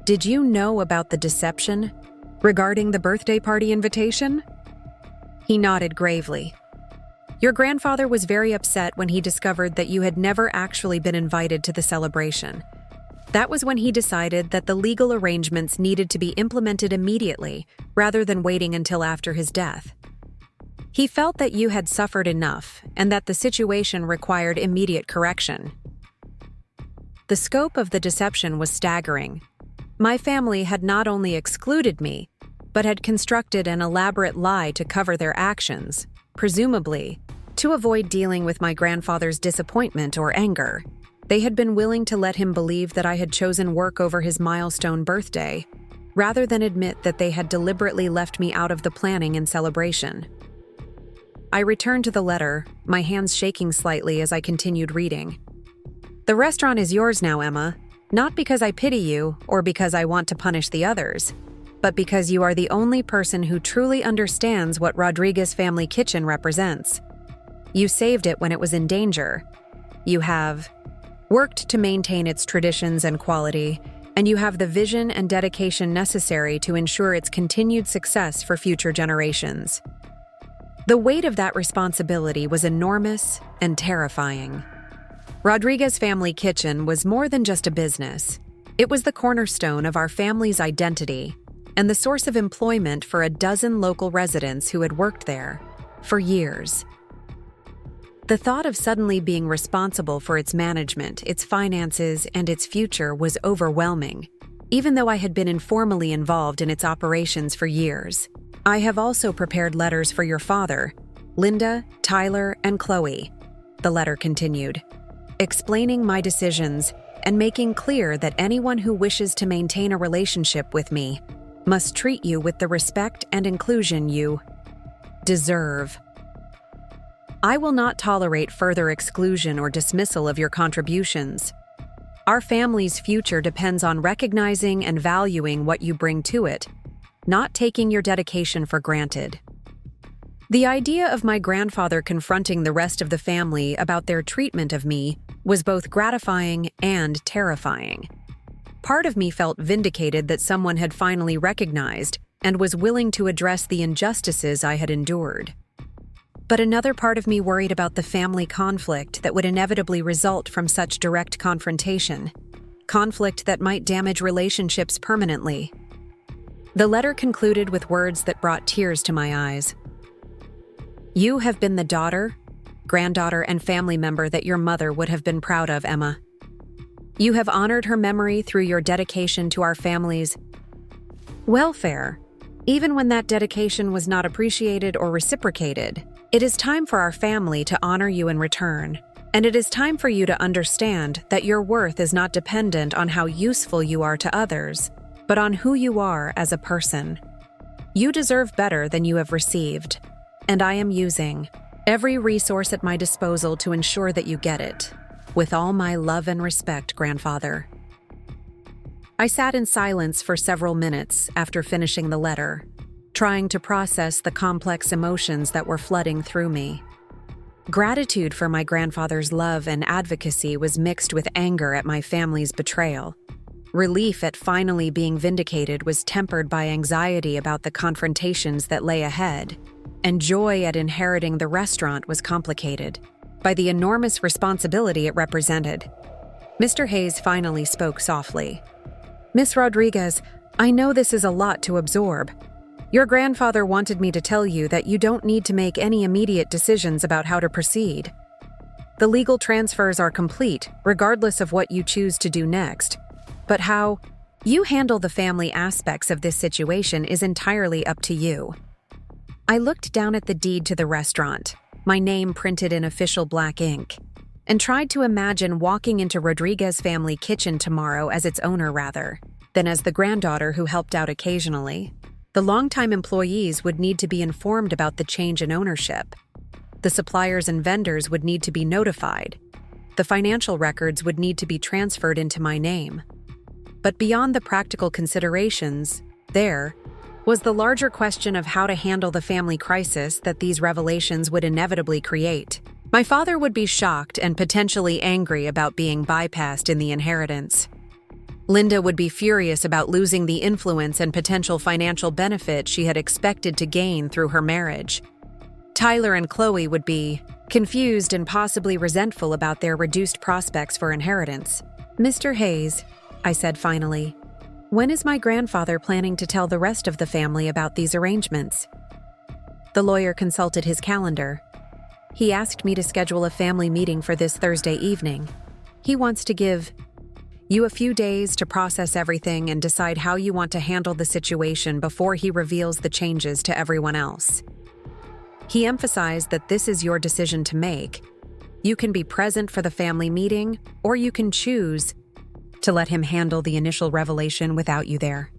Did you know about the deception regarding the birthday party invitation? He nodded gravely. Your grandfather was very upset when he discovered that you had never actually been invited to the celebration. That was when he decided that the legal arrangements needed to be implemented immediately, rather than waiting until after his death. He felt that you had suffered enough, and that the situation required immediate correction. The scope of the deception was staggering. My family had not only excluded me, but had constructed an elaborate lie to cover their actions, presumably to avoid dealing with my grandfather's disappointment or anger. They had been willing to let him believe that I had chosen work over his milestone birthday, rather than admit that they had deliberately left me out of the planning and celebration. I returned to the letter, my hands shaking slightly as I continued reading. The restaurant is yours now, Emma, not because I pity you or because I want to punish the others, but because you are the only person who truly understands what Rodriguez Family Kitchen represents. You saved it when it was in danger. You have worked to maintain its traditions and quality, and you have the vision and dedication necessary to ensure its continued success for future generations. The weight of that responsibility was enormous and terrifying. Rodriguez Family Kitchen was more than just a business. It was the cornerstone of our family's identity and the source of employment for a dozen local residents who had worked there for years. The thought of suddenly being responsible for its management, its finances, and its future was overwhelming, even though I had been informally involved in its operations for years. I have also prepared letters for your father, Linda, Tyler, and Chloe, the letter continued, explaining my decisions and making clear that anyone who wishes to maintain a relationship with me must treat you with the respect and inclusion you deserve. I will not tolerate further exclusion or dismissal of your contributions. Our family's future depends on recognizing and valuing what you bring to it, not taking your dedication for granted. The idea of my grandfather confronting the rest of the family about their treatment of me was both gratifying and terrifying. Part of me felt vindicated that someone had finally recognized and was willing to address the injustices I had endured. But another part of me worried about the family conflict that would inevitably result from such direct confrontation, conflict that might damage relationships permanently. The letter concluded with words that brought tears to my eyes. You have been the daughter, granddaughter, and family member that your mother would have been proud of, Emma. You have honored her memory through your dedication to our family's welfare, even when that dedication was not appreciated or reciprocated. It is time for our family to honor you in return, and it is time for you to understand that your worth is not dependent on how useful you are to others, but on who you are as a person. You deserve better than you have received, and I am using every resource at my disposal to ensure that you get it. With all my love and respect, grandfather. I sat in silence for several minutes after finishing the letter, trying to process the complex emotions that were flooding through me. Gratitude for my grandfather's love and advocacy was mixed with anger at my family's betrayal. Relief at finally being vindicated was tempered by anxiety about the confrontations that lay ahead, and joy at inheriting the restaurant was complicated by the enormous responsibility it represented. Mr. Hayes finally spoke softly. Miss Rodriguez, I know this is a lot to absorb. Your grandfather wanted me to tell you that you don't need to make any immediate decisions about how to proceed. The legal transfers are complete, regardless of what you choose to do next. But how you handle the family aspects of this situation is entirely up to you. I looked down at the deed to the restaurant, my name printed in official black ink, and tried to imagine walking into Rodriguez family kitchen tomorrow as its owner rather than as the granddaughter who helped out occasionally. The longtime employees would need to be informed about the change in ownership. The suppliers and vendors would need to be notified. The financial records would need to be transferred into my name. But beyond the practical considerations, there was the larger question of how to handle the family crisis that these revelations would inevitably create. My father would be shocked and potentially angry about being bypassed in the inheritance. Linda would be furious about losing the influence and potential financial benefit she had expected to gain through her marriage. Tyler and Chloe would be confused and possibly resentful about their reduced prospects for inheritance. Mr. Hayes, I said finally, when is my grandfather planning to tell the rest of the family about these arrangements? The lawyer consulted his calendar. He asked me to schedule a family meeting for this Thursday evening. He wants to give you a few days to process everything and decide how you want to handle the situation before he reveals the changes to everyone else. He emphasized that this is your decision to make. You can be present for the family meeting, or you can choose to let him handle the initial revelation without you there.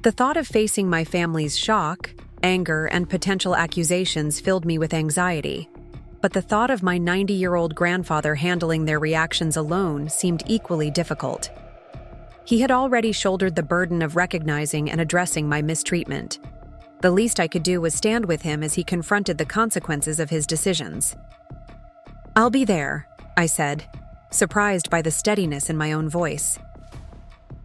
The thought of facing my family's shock, anger, and potential accusations filled me with anxiety. But the thought of my 90-year-old grandfather handling their reactions alone seemed equally difficult. He had already shouldered the burden of recognizing and addressing my mistreatment. The least I could do was stand with him as he confronted the consequences of his decisions. I'll be there, I said, surprised by the steadiness in my own voice.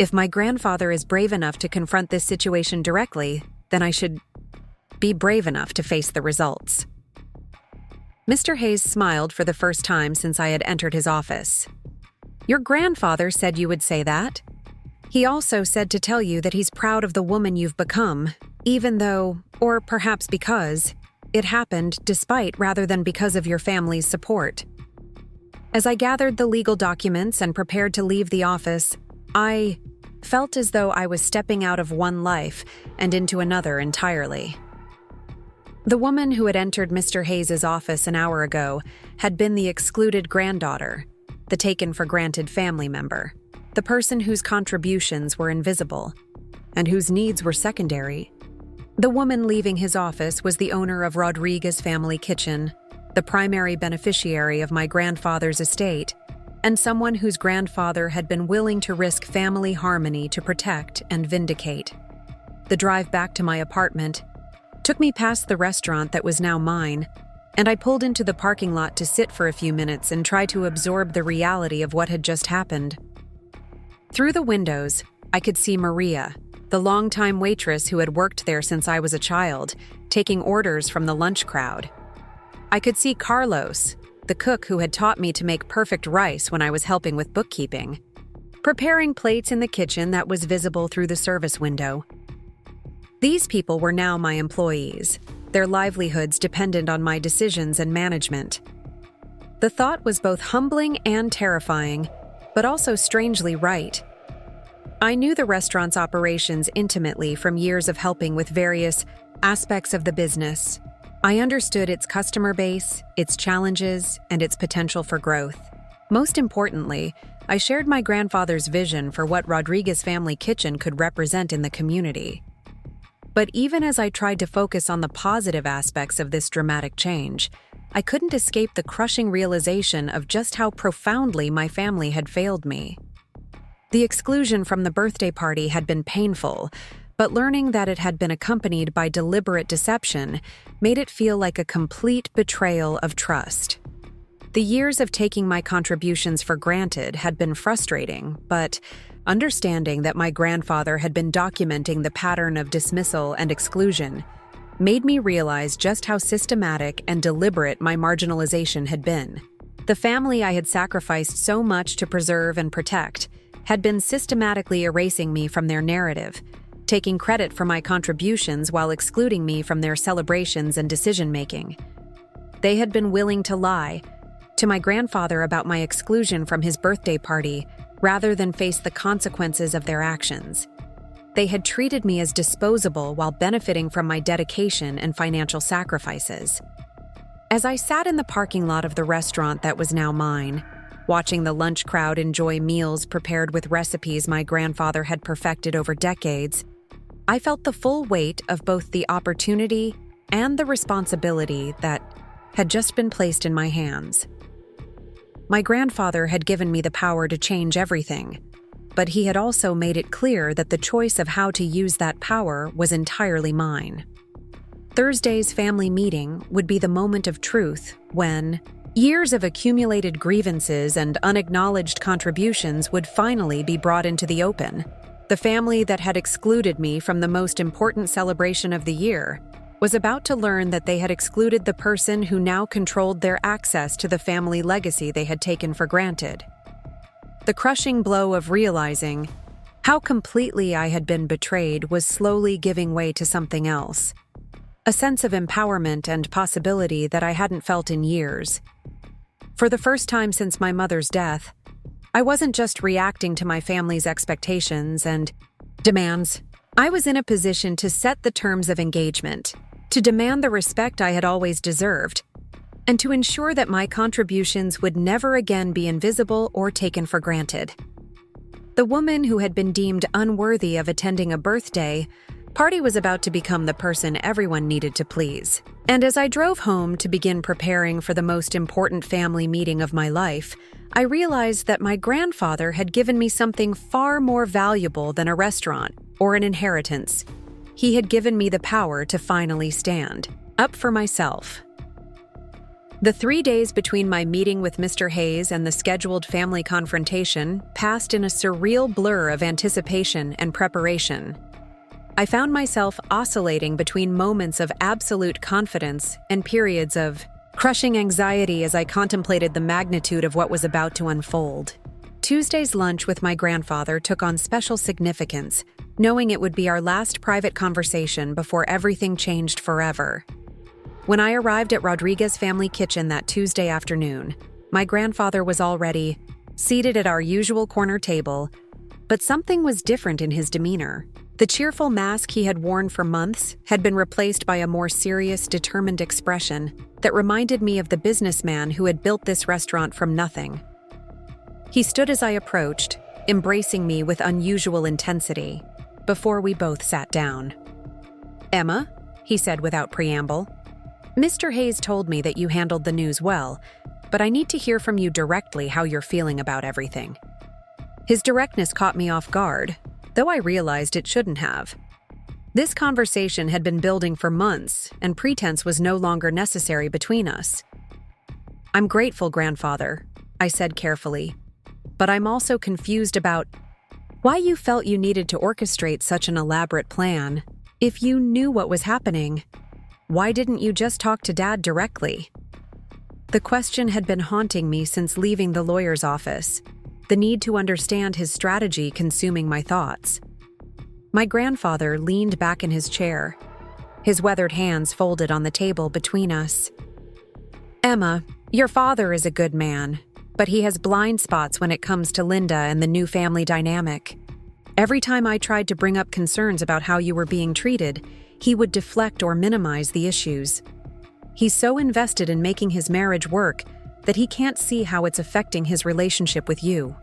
If my grandfather is brave enough to confront this situation directly, then I should be brave enough to face the results. Mr. Hayes smiled for the first time since I had entered his office. Your grandfather said you would say that. He also said to tell you that he's proud of the woman you've become, even though, or perhaps because, it happened despite rather than because of your family's support. As I gathered the legal documents and prepared to leave the office, I felt as though I was stepping out of one life and into another entirely. The woman who had entered Mr. Hayes's office an hour ago had been the excluded granddaughter, the taken-for-granted family member, the person whose contributions were invisible, and whose needs were secondary. The woman leaving his office was the owner of Rodriguez Family Kitchen, the primary beneficiary of my grandfather's estate, and someone whose grandfather had been willing to risk family harmony to protect and vindicate. The drive back to my apartment took me past the restaurant that was now mine, and I pulled into the parking lot to sit for a few minutes and try to absorb the reality of what had just happened. Through the windows, I could see Maria, the longtime waitress who had worked there since I was a child, taking orders from the lunch crowd. I could see Carlos, the cook who had taught me to make perfect rice when I was helping with bookkeeping, preparing plates in the kitchen that was visible through the service window. These people were now my employees, their livelihoods dependent on my decisions and management. The thought was both humbling and terrifying, but also strangely right. I knew the restaurant's operations intimately from years of helping with various aspects of the business. I understood its customer base, its challenges, and its potential for growth. Most importantly, I shared my grandfather's vision for what Rodriguez Family Kitchen could represent in the community. But even as I tried to focus on the positive aspects of this dramatic change, I couldn't escape the crushing realization of just how profoundly my family had failed me. The exclusion from the birthday party had been painful, but learning that it had been accompanied by deliberate deception made it feel like a complete betrayal of trust. The years of taking my contributions for granted had been frustrating, but understanding that my grandfather had been documenting the pattern of dismissal and exclusion made me realize just how systematic and deliberate my marginalization had been. The family I had sacrificed so much to preserve and protect had been systematically erasing me from their narrative, taking credit for my contributions while excluding me from their celebrations and decision-making. They had been willing to lie to my grandfather about my exclusion from his birthday party rather than face the consequences of their actions. They had treated me as disposable while benefiting from my dedication and financial sacrifices. As I sat in the parking lot of the restaurant that was now mine, watching the lunch crowd enjoy meals prepared with recipes my grandfather had perfected over decades, I felt the full weight of both the opportunity and the responsibility that had just been placed in my hands. My grandfather had given me the power to change everything, but he had also made it clear that the choice of how to use that power was entirely mine. Thursday's family meeting would be the moment of truth when years of accumulated grievances and unacknowledged contributions would finally be brought into the open. The family that had excluded me from the most important celebration of the year was about to learn that they had excluded the person who now controlled their access to the family legacy they had taken for granted. The crushing blow of realizing how completely I had been betrayed was slowly giving way to something else, a sense of empowerment and possibility that I hadn't felt in years. For the first time since my mother's death, I wasn't just reacting to my family's expectations and demands. I was in a position to set the terms of engagement, to demand the respect I had always deserved, and to ensure that my contributions would never again be invisible or taken for granted. The woman who had been deemed unworthy of attending a birthday party was about to become the person everyone needed to please. And as I drove home to begin preparing for the most important family meeting of my life, I realized that my grandfather had given me something far more valuable than a restaurant or an inheritance. He had given me the power to finally stand up for myself. The 3 days between my meeting with Mr. Hayes and the scheduled family confrontation passed in a surreal blur of anticipation and preparation. I found myself oscillating between moments of absolute confidence and periods of crushing anxiety as I contemplated the magnitude of what was about to unfold. Tuesday's lunch with my grandfather took on special significance, knowing it would be our last private conversation before everything changed forever. When I arrived at Rodriguez Family Kitchen that Tuesday afternoon, my grandfather was already seated at our usual corner table, but something was different in his demeanor. The cheerful mask he had worn for months had been replaced by a more serious, determined expression that reminded me of the businessman who had built this restaurant from nothing. He stood as I approached, embracing me with unusual intensity, before we both sat down. "Emma," he said without preamble, "Mr. Hayes told me that you handled the news well, but I need to hear from you directly how you're feeling about everything." His directness caught me off guard, though I realized it shouldn't have. This conversation had been building for months, and pretense was no longer necessary between us. "I'm grateful, grandfather," I said carefully, "but I'm also confused about why you felt you needed to orchestrate such an elaborate plan. If you knew what was happening, why didn't you just talk to Dad directly?" The question had been haunting me since leaving the lawyer's office, the need to understand his strategy consuming my thoughts. My grandfather leaned back in his chair, his weathered hands folded on the table between us. "Emma, your father is a good man, but he has blind spots when it comes to Linda and the new family dynamic. Every time I tried to bring up concerns about how you were being treated, he would deflect or minimize the issues. He's so invested in making his marriage work that he can't see how it's affecting his relationship with you."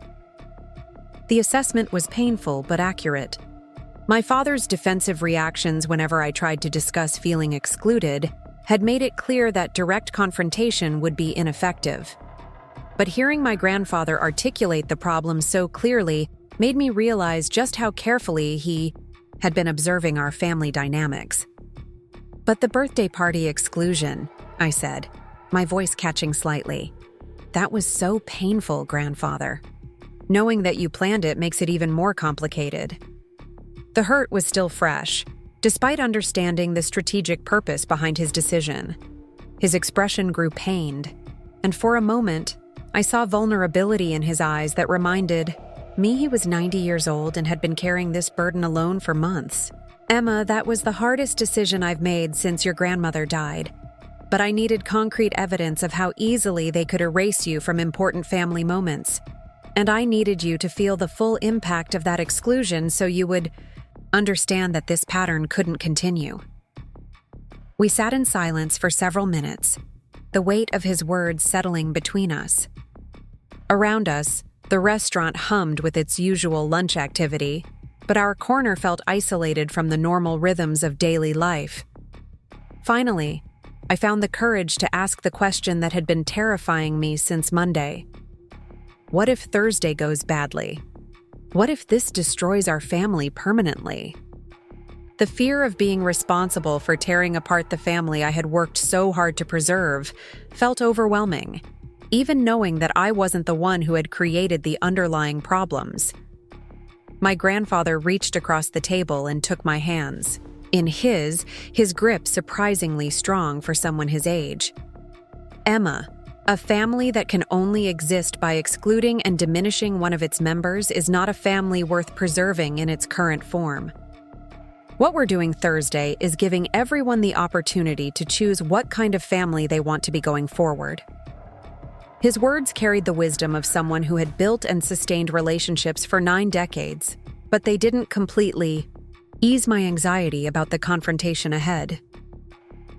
The assessment was painful but accurate. My father's defensive reactions whenever I tried to discuss feeling excluded had made it clear that direct confrontation would be ineffective. But hearing my grandfather articulate the problem so clearly made me realize just how carefully he had been observing our family dynamics. "But the birthday party exclusion," I said, my voice catching slightly. "That was so painful, grandfather. Knowing that you planned it makes it even more complicated." The hurt was still fresh, despite understanding the strategic purpose behind his decision. His expression grew pained, and for a moment, I saw vulnerability in his eyes that reminded me he was 90 years old and had been carrying this burden alone for months. "Emma, that was the hardest decision I've made since your grandmother died. But I needed concrete evidence of how easily they could erase you from important family moments. And I needed you to feel the full impact of that exclusion so you would understand that this pattern couldn't continue." We sat in silence for several minutes, the weight of his words settling between us. Around us, the restaurant hummed with its usual lunch activity, but our corner felt isolated from the normal rhythms of daily life. Finally, I found the courage to ask the question that had been terrifying me since Monday. What if Thursday goes badly? What if this destroys our family permanently? The fear of being responsible for tearing apart the family I had worked so hard to preserve felt overwhelming, even knowing that I wasn't the one who had created the underlying problems. My grandfather reached across the table and took my hands. In his grip surprisingly strong for someone his age. "Emma, a family that can only exist by excluding and diminishing one of its members is not a family worth preserving in its current form. What we're doing Thursday is giving everyone the opportunity to choose what kind of family they want to be going forward." His words carried the wisdom of someone who had built and sustained relationships for 9 decades, but they didn't completely ease my anxiety about the confrontation ahead.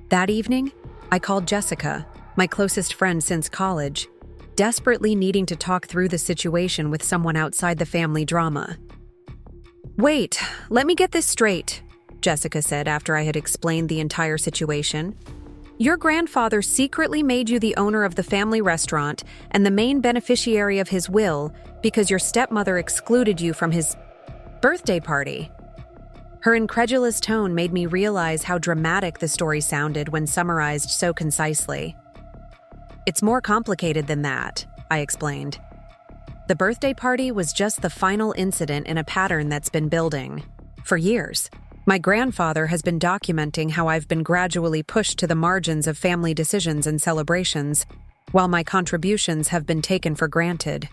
That evening, I called Jessica, my closest friend since college, desperately needing to talk through the situation with someone outside the family drama. "Wait, let me get this straight," Jessica said after I had explained the entire situation. "Your grandfather secretly made you the owner of the family restaurant and the main beneficiary of his will because your stepmother excluded you from his birthday party." Her incredulous tone made me realize how dramatic the story sounded when summarized so concisely. "It's more complicated than that," I explained. "The birthday party was just the final incident in a pattern that's been building. For years, my grandfather has been documenting how I've been gradually pushed to the margins of family decisions and celebrations, while my contributions have been taken for granted."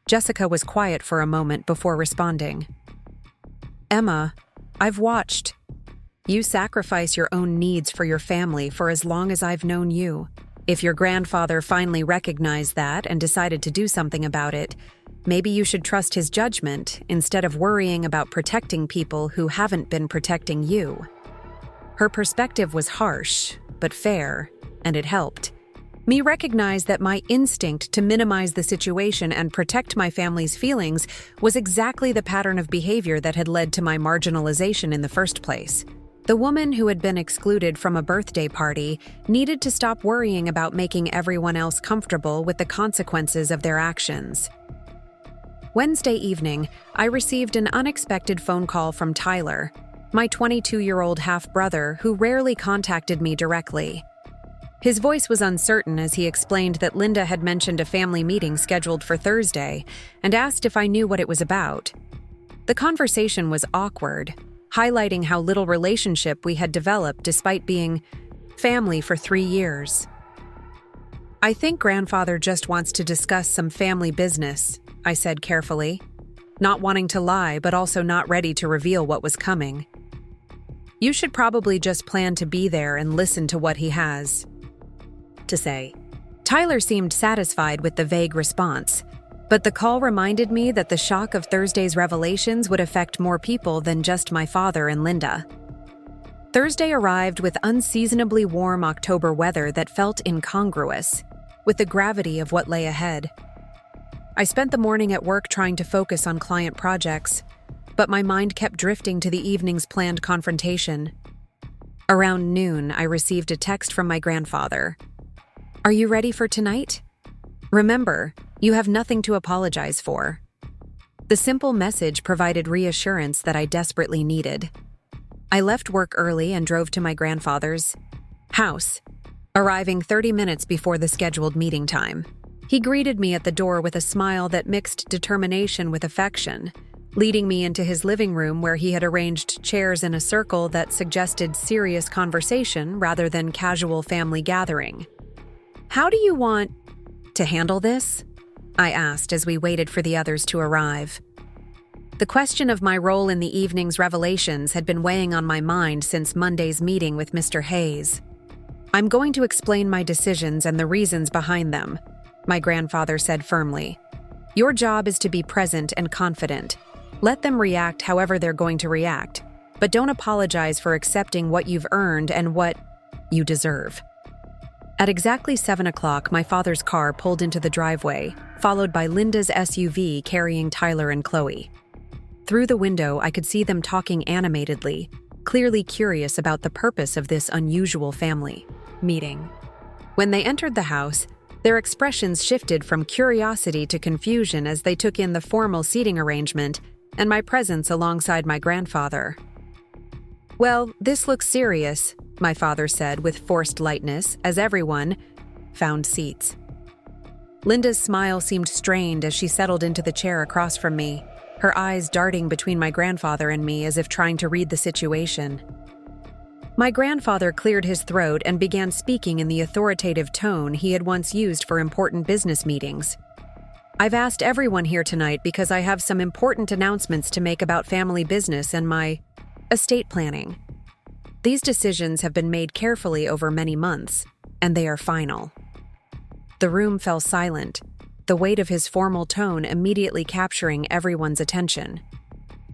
Jessica was quiet for a moment before responding. "Emma, I've watched you sacrifice your own needs for your family for as long as I've known you. If your grandfather finally recognized that and decided to do something about it, maybe you should trust his judgment instead of worrying about protecting people who haven't been protecting you." Her perspective was harsh, but fair, and it helped me recognize that my instinct to minimize the situation and protect my family's feelings was exactly the pattern of behavior that had led to my marginalization in the first place. The woman who had been excluded from a birthday party needed to stop worrying about making everyone else comfortable with the consequences of their actions. Wednesday evening, I received an unexpected phone call from Tyler. my 22-year-old half-brother who rarely contacted me directly. His voice was uncertain as he explained that Linda had mentioned a family meeting scheduled for Thursday and asked if I knew what it was about. The conversation was awkward, highlighting how little relationship we had developed despite being family for 3 years. "I think grandfather just wants to discuss some family business," I said carefully, not wanting to lie but also not ready to reveal what was coming. "You should probably just plan to be there and listen to what he has to say." Tyler seemed satisfied with the vague response, but the call reminded me that the shock of Thursday's revelations would affect more people than just my father and Linda. Thursday arrived with unseasonably warm October weather that felt incongruous with the gravity of what lay ahead. I spent the morning at work trying to focus on client projects, but my mind kept drifting to the evening's planned confrontation. Around noon, I received a text from my grandfather. "Are you ready for tonight? Remember, you have nothing to apologize for." The simple message provided reassurance that I desperately needed. I left work early and drove to my grandfather's house, arriving 30 minutes before the scheduled meeting time. He greeted me at the door with a smile that mixed determination with affection, leading me into his living room where he had arranged chairs in a circle that suggested serious conversation rather than casual family gathering. "How do you want to handle this?" I asked as we waited for the others to arrive. The question of my role in the evening's revelations had been weighing on my mind since Monday's meeting with Mr. Hayes. "I'm going to explain my decisions and the reasons behind them," my grandfather said firmly. "Your job is to be present and confident. Let them react however they're going to react, but don't apologize for accepting what you've earned and what you deserve." At exactly 7 o'clock, my father's car pulled into the driveway, followed by Linda's SUV carrying Tyler and Chloe. Through the window, I could see them talking animatedly, clearly curious about the purpose of this unusual family meeting. When they entered the house, their expressions shifted from curiosity to confusion as they took in the formal seating arrangement and my presence alongside my grandfather. "Well, this looks serious," my father said with forced lightness as everyone found seats. Linda's smile seemed strained as she settled into the chair across from me, her eyes darting between my grandfather and me as if trying to read the situation. My grandfather cleared his throat and began speaking in the authoritative tone he had once used for important business meetings. "I've asked everyone here tonight because I have some important announcements to make about family business and my estate planning. These decisions have been made carefully over many months, and they are final." The room fell silent, the weight of his formal tone immediately capturing everyone's attention.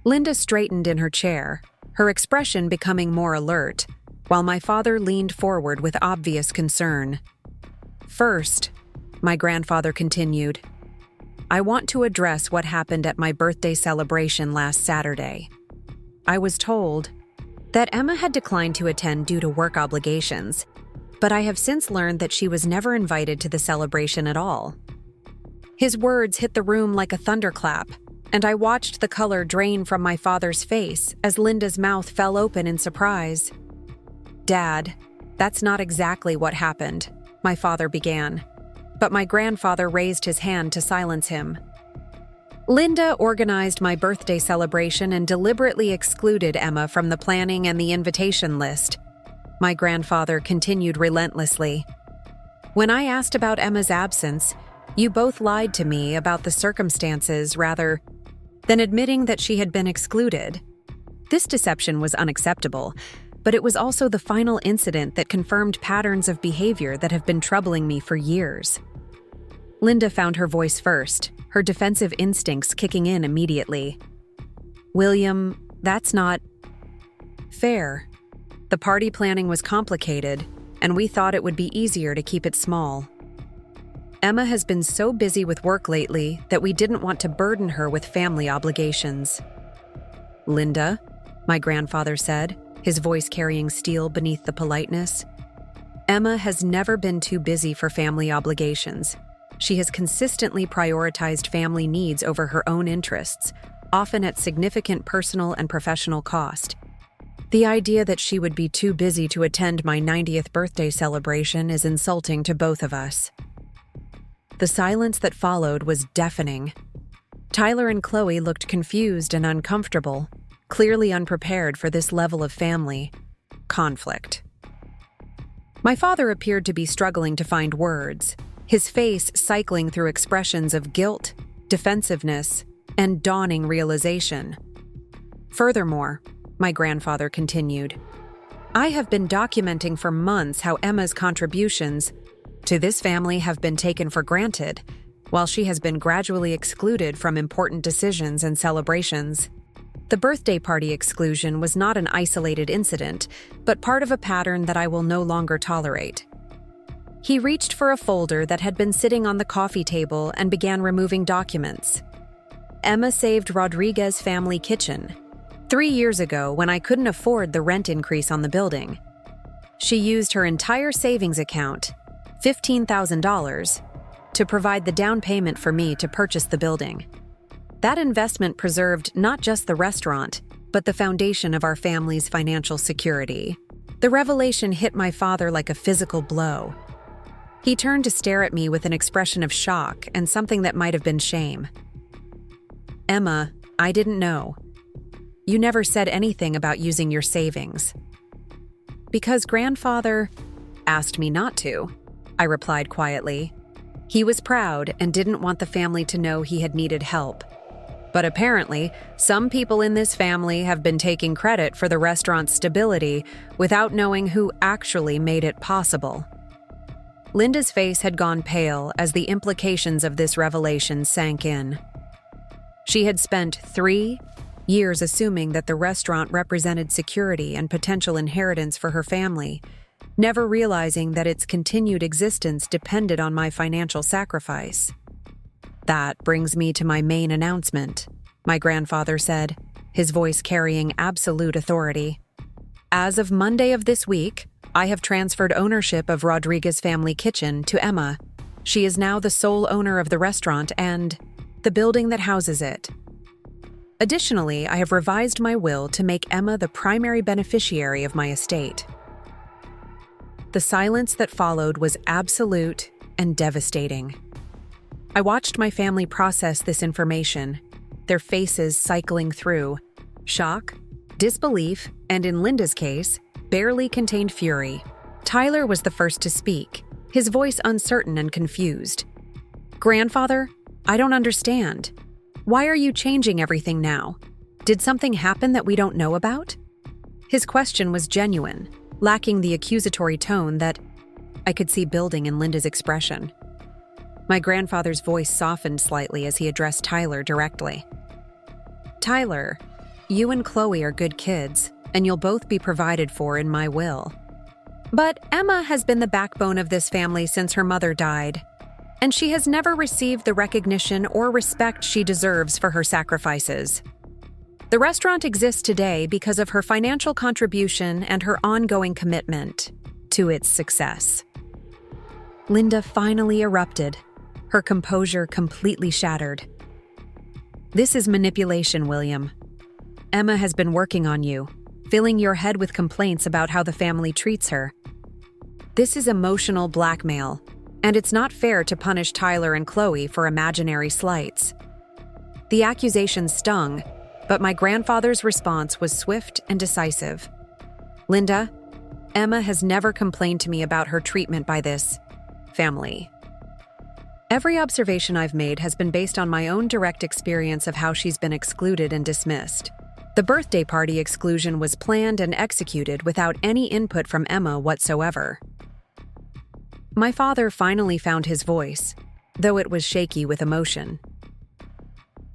Linda straightened in her chair, her expression becoming more alert, while my father leaned forward with obvious concern. "First," my grandfather continued, "I want to address what happened at my birthday celebration last Saturday. I was told that Emma had declined to attend due to work obligations, but I have since learned that she was never invited to the celebration at all." His words hit the room like a thunderclap, and I watched the color drain from my father's face as Linda's mouth fell open in surprise. "Dad, that's not exactly what happened," my father began, but my grandfather raised his hand to silence him. "Linda organized my birthday celebration and deliberately excluded Emma from the planning and the invitation list," my grandfather continued relentlessly. "When I asked about Emma's absence, you both lied to me about the circumstances rather than admitting that she had been excluded. This deception was unacceptable, but it was also the final incident that confirmed patterns of behavior that have been troubling me for years." Linda found her voice first, her defensive instincts kicking in immediately. "William, that's not fair. The party planning was complicated, and we thought it would be easier to keep it small. Emma has been so busy with work lately that we didn't want to burden her with family obligations." "Linda," my grandfather said, his voice carrying steel beneath the politeness, "Emma has never been too busy for family obligations. She has consistently prioritized family needs over her own interests, often at significant personal and professional cost. The idea that she would be too busy to attend my 90th birthday celebration is insulting to both of us. The silence that followed was deafening. Tyler and Chloe looked confused and uncomfortable, clearly unprepared for this level of family conflict. My father appeared to be struggling to find words, his face cycling through expressions of guilt, defensiveness, and dawning realization. Furthermore, my grandfather continued, I have been documenting for months how Emma's contributions to this family have been taken for granted, while she has been gradually excluded from important decisions and celebrations. The birthday party exclusion was not an isolated incident, but part of a pattern that I will no longer tolerate. He reached for a folder that had been sitting on the coffee table and began removing documents. Emma saved Rodriguez family kitchen 3 years ago when I couldn't afford the rent increase on the building. She used her entire savings account, $15,000, to provide the down payment for me to purchase the building. That investment preserved not just the restaurant, but the foundation of our family's financial security. The revelation hit my father like a physical blow. He turned to stare at me with an expression of shock and something that might have been shame. Emma, I didn't know. You never said anything about using your savings. Because grandfather asked me not to, I replied quietly. He was proud and didn't want the family to know he had needed help. But apparently, some people in this family have been taking credit for the restaurant's stability without knowing who actually made it possible. Linda's face had gone pale as the implications of this revelation sank in. She had spent 3 years assuming that the restaurant represented security and potential inheritance for her family, never realizing that its continued existence depended on my financial sacrifice. That brings me to my main announcement, my grandfather said, his voice carrying absolute authority. As of Monday of this week, I have transferred ownership of Rodriguez Family Kitchen to Emma. She is now the sole owner of the restaurant and the building that houses it. Additionally, I have revised my will to make Emma the primary beneficiary of my estate. The silence that followed was absolute and devastating. I watched my family process this information, their faces cycling through shock, disbelief, and in Linda's case, barely contained fury. Tyler was the first to speak, his voice uncertain and confused. Grandfather, I don't understand. Why are you changing everything now? Did something happen that we don't know about? His question was genuine, lacking the accusatory tone that I could see building in Linda's expression. My grandfather's voice softened slightly as he addressed Tyler directly. Tyler, you and Chloe are good kids, and you'll both be provided for in my will. But Emma has been the backbone of this family since her mother died, and she has never received the recognition or respect she deserves for her sacrifices. The restaurant exists today because of her financial contribution and her ongoing commitment to its success. Linda finally erupted, her composure completely shattered. This is manipulation, William. Emma has been working on you, filling your head with complaints about how the family treats her. This is emotional blackmail, and it's not fair to punish Tyler and Chloe for imaginary slights. The accusations stung, but my grandfather's response was swift and decisive. Linda, Emma has never complained to me about her treatment by this family. Every observation I've made has been based on my own direct experience of how she's been excluded and dismissed. The birthday party exclusion was planned and executed without any input from Emma whatsoever. My father finally found his voice, though it was shaky with emotion.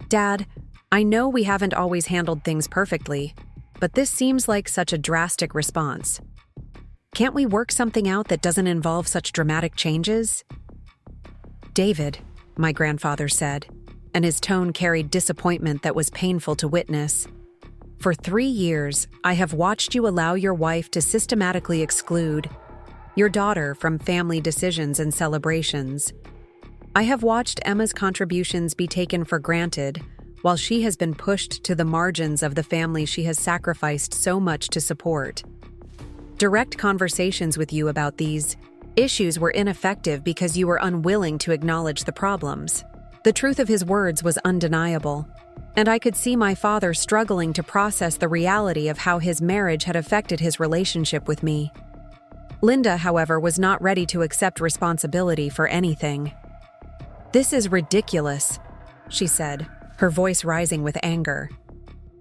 Dad, I know we haven't always handled things perfectly, but this seems like such a drastic response. Can't we work something out that doesn't involve such dramatic changes? David, my grandfather said, and his tone carried disappointment that was painful to witness. For 3 years, I have watched you allow your wife to systematically exclude your daughter from family decisions and celebrations. I have watched Emma's contributions be taken for granted while she has been pushed to the margins of the family she has sacrificed so much to support. Direct conversations with you about these issues were ineffective because you were unwilling to acknowledge the problems. The truth of his words was undeniable, and I could see my father struggling to process the reality of how his marriage had affected his relationship with me. Linda, however, was not ready to accept responsibility for anything. "This is ridiculous," she said, her voice rising with anger.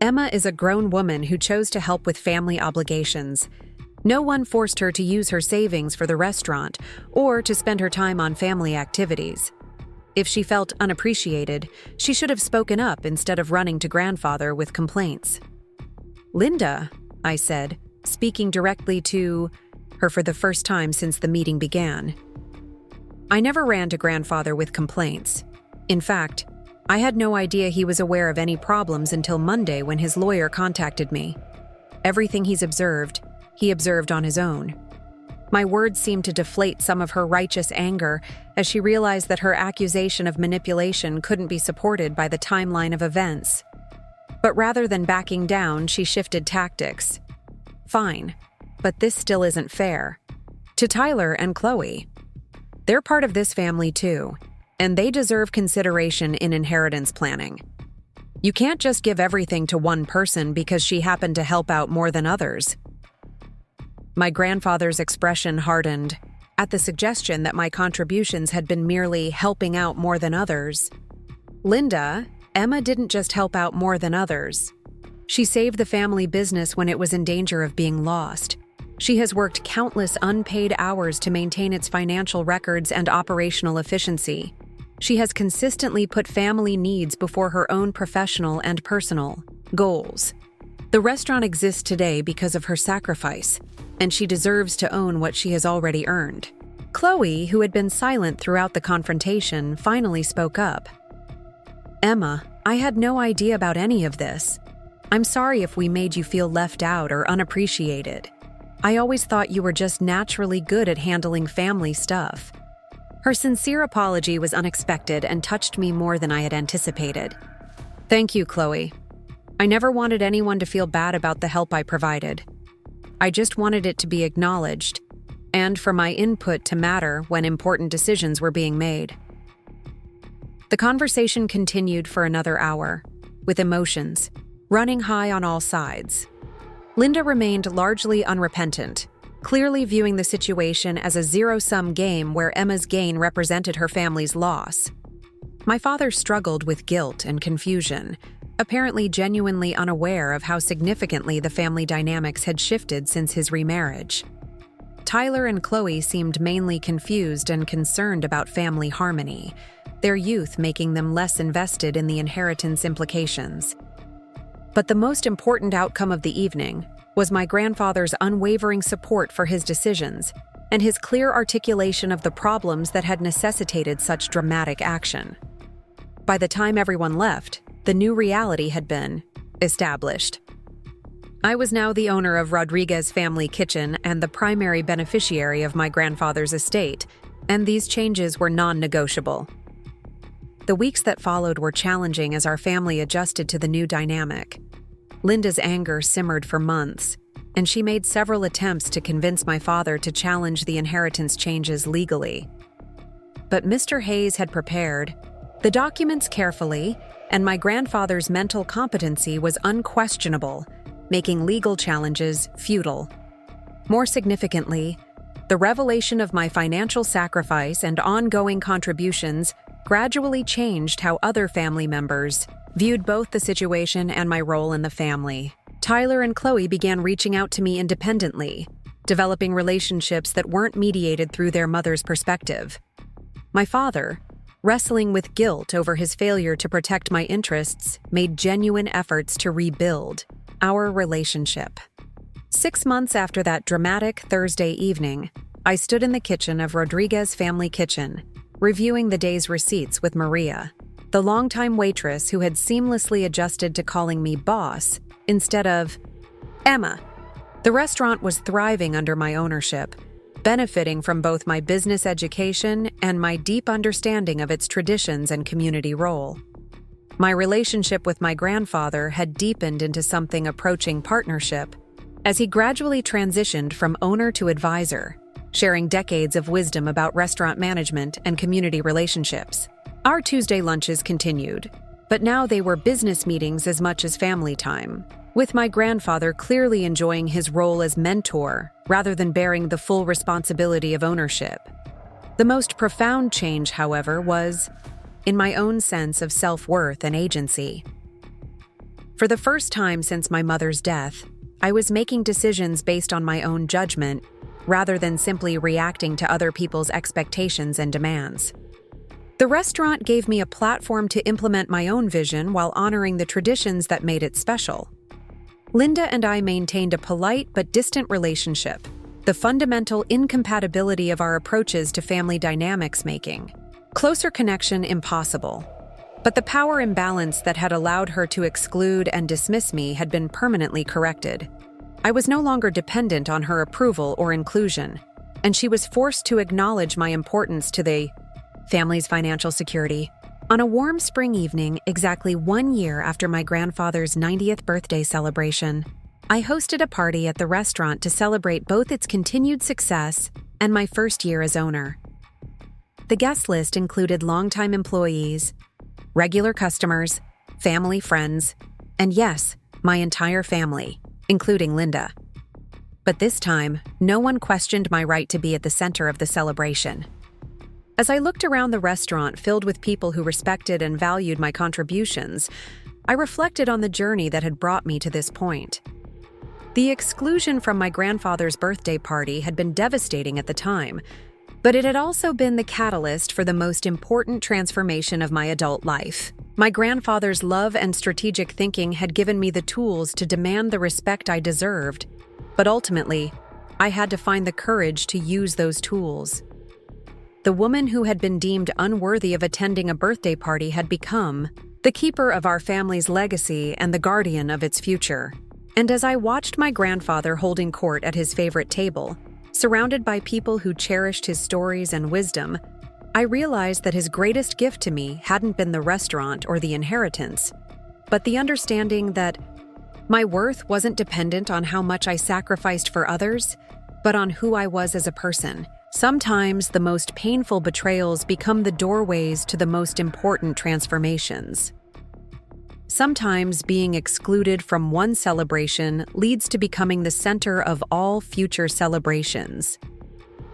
"Emma is a grown woman who chose to help with family obligations. No one forced her to use her savings for the restaurant or to spend her time on family activities. If she felt unappreciated, she should have spoken up instead of running to grandfather with complaints." "Linda," I said, speaking directly to her for the first time since the meeting began. "I never ran to grandfather with complaints. In fact, I had no idea he was aware of any problems until Monday when his lawyer contacted me. Everything he observed on his own." My words seemed to deflate some of her righteous anger as she realized that her accusation of manipulation couldn't be supported by the timeline of events. But rather than backing down, she shifted tactics. "Fine, but this still isn't fair. To Tyler and Chloe. They're part of this family too, and they deserve consideration in inheritance planning. You can't just give everything to one person because she happened to help out more than others." My grandfather's expression hardened at the suggestion that my contributions had been merely helping out more than others. "Linda, Emma didn't just help out more than others. She saved the family business when it was in danger of being lost. She has worked countless unpaid hours to maintain its financial records and operational efficiency. She has consistently put family needs before her own professional and personal goals. The restaurant exists today because of her sacrifice, and she deserves to own what she has already earned." Chloe, who had been silent throughout the confrontation, finally spoke up. "Emma, I had no idea about any of this. I'm sorry if we made you feel left out or unappreciated. I always thought you were just naturally good at handling family stuff." Her sincere apology was unexpected and touched me more than I had anticipated. "Thank you, Chloe. I never wanted anyone to feel bad about the help I provided. I just wanted it to be acknowledged, and for my input to matter when important decisions were being made." The conversation continued for another hour, with emotions running high on all sides. Linda remained largely unrepentant, clearly viewing the situation as a zero-sum game where Emma's gain represented her family's loss. My father struggled with guilt and confusion, apparently genuinely unaware of how significantly the family dynamics had shifted since his remarriage. Tyler and Chloe seemed mainly confused and concerned about family harmony, their youth making them less invested in the inheritance implications. But the most important outcome of the evening was my grandfather's unwavering support for his decisions and his clear articulation of the problems that had necessitated such dramatic action. By the time everyone left, the new reality had been established. I was now the owner of Rodriguez Family Kitchen and the primary beneficiary of my grandfather's estate, and these changes were non-negotiable. The weeks that followed were challenging as our family adjusted to the new dynamic. Linda's anger simmered for months, and she made several attempts to convince my father to challenge the inheritance changes legally. But Mr. Hayes had prepared the documents carefully, and my grandfather's mental competency was unquestionable, making legal challenges futile. More significantly, the revelation of my financial sacrifice and ongoing contributions gradually changed how other family members viewed both the situation and my role in the family. Tyler and Chloe began reaching out to me independently, developing relationships that weren't mediated through their mother's perspective. My father, wrestling with guilt over his failure to protect my interests, made genuine efforts to rebuild our relationship. 6 months after that dramatic Thursday evening, I stood in the kitchen of Rodriguez Family Kitchen, reviewing the day's receipts with Maria, the longtime waitress who had seamlessly adjusted to calling me boss instead of Emma. The restaurant was thriving under my ownership, benefiting from both my business education and my deep understanding of its traditions and community role. My relationship with my grandfather had deepened into something approaching partnership as he gradually transitioned from owner to advisor, sharing decades of wisdom about restaurant management and community relationships. Our Tuesday lunches continued, but now they were business meetings as much as family time, with my grandfather clearly enjoying his role as mentor rather than bearing the full responsibility of ownership. The most profound change, however, was in my own sense of self-worth and agency. For the first time since my mother's death, I was making decisions based on my own judgment rather than simply reacting to other people's expectations and demands. The restaurant gave me a platform to implement my own vision while honoring the traditions that made it special. Linda and I maintained a polite but distant relationship, the fundamental incompatibility of our approaches to family dynamics making closer connection impossible. But the power imbalance that had allowed her to exclude and dismiss me had been permanently corrected. I was no longer dependent on her approval or inclusion, and she was forced to acknowledge my importance to the family's financial security. On a warm spring evening, exactly 1 year after my grandfather's 90th birthday celebration, I hosted a party at the restaurant to celebrate both its continued success and my first year as owner. The guest list included longtime employees, regular customers, family friends, and yes, my entire family, including Linda. But this time, no one questioned my right to be at the center of the celebration. As I looked around the restaurant filled with people who respected and valued my contributions, I reflected on the journey that had brought me to this point. The exclusion from my grandfather's birthday party had been devastating at the time, but it had also been the catalyst for the most important transformation of my adult life. My grandfather's love and strategic thinking had given me the tools to demand the respect I deserved, but ultimately, I had to find the courage to use those tools. The woman who had been deemed unworthy of attending a birthday party had become the keeper of our family's legacy and the guardian of its future. And as I watched my grandfather holding court at his favorite table, surrounded by people who cherished his stories and wisdom, I realized that his greatest gift to me hadn't been the restaurant or the inheritance, but the understanding that my worth wasn't dependent on how much I sacrificed for others, but on who I was as a person. Sometimes the most painful betrayals become the doorways to the most important transformations. Sometimes being excluded from one celebration leads to becoming the center of all future celebrations.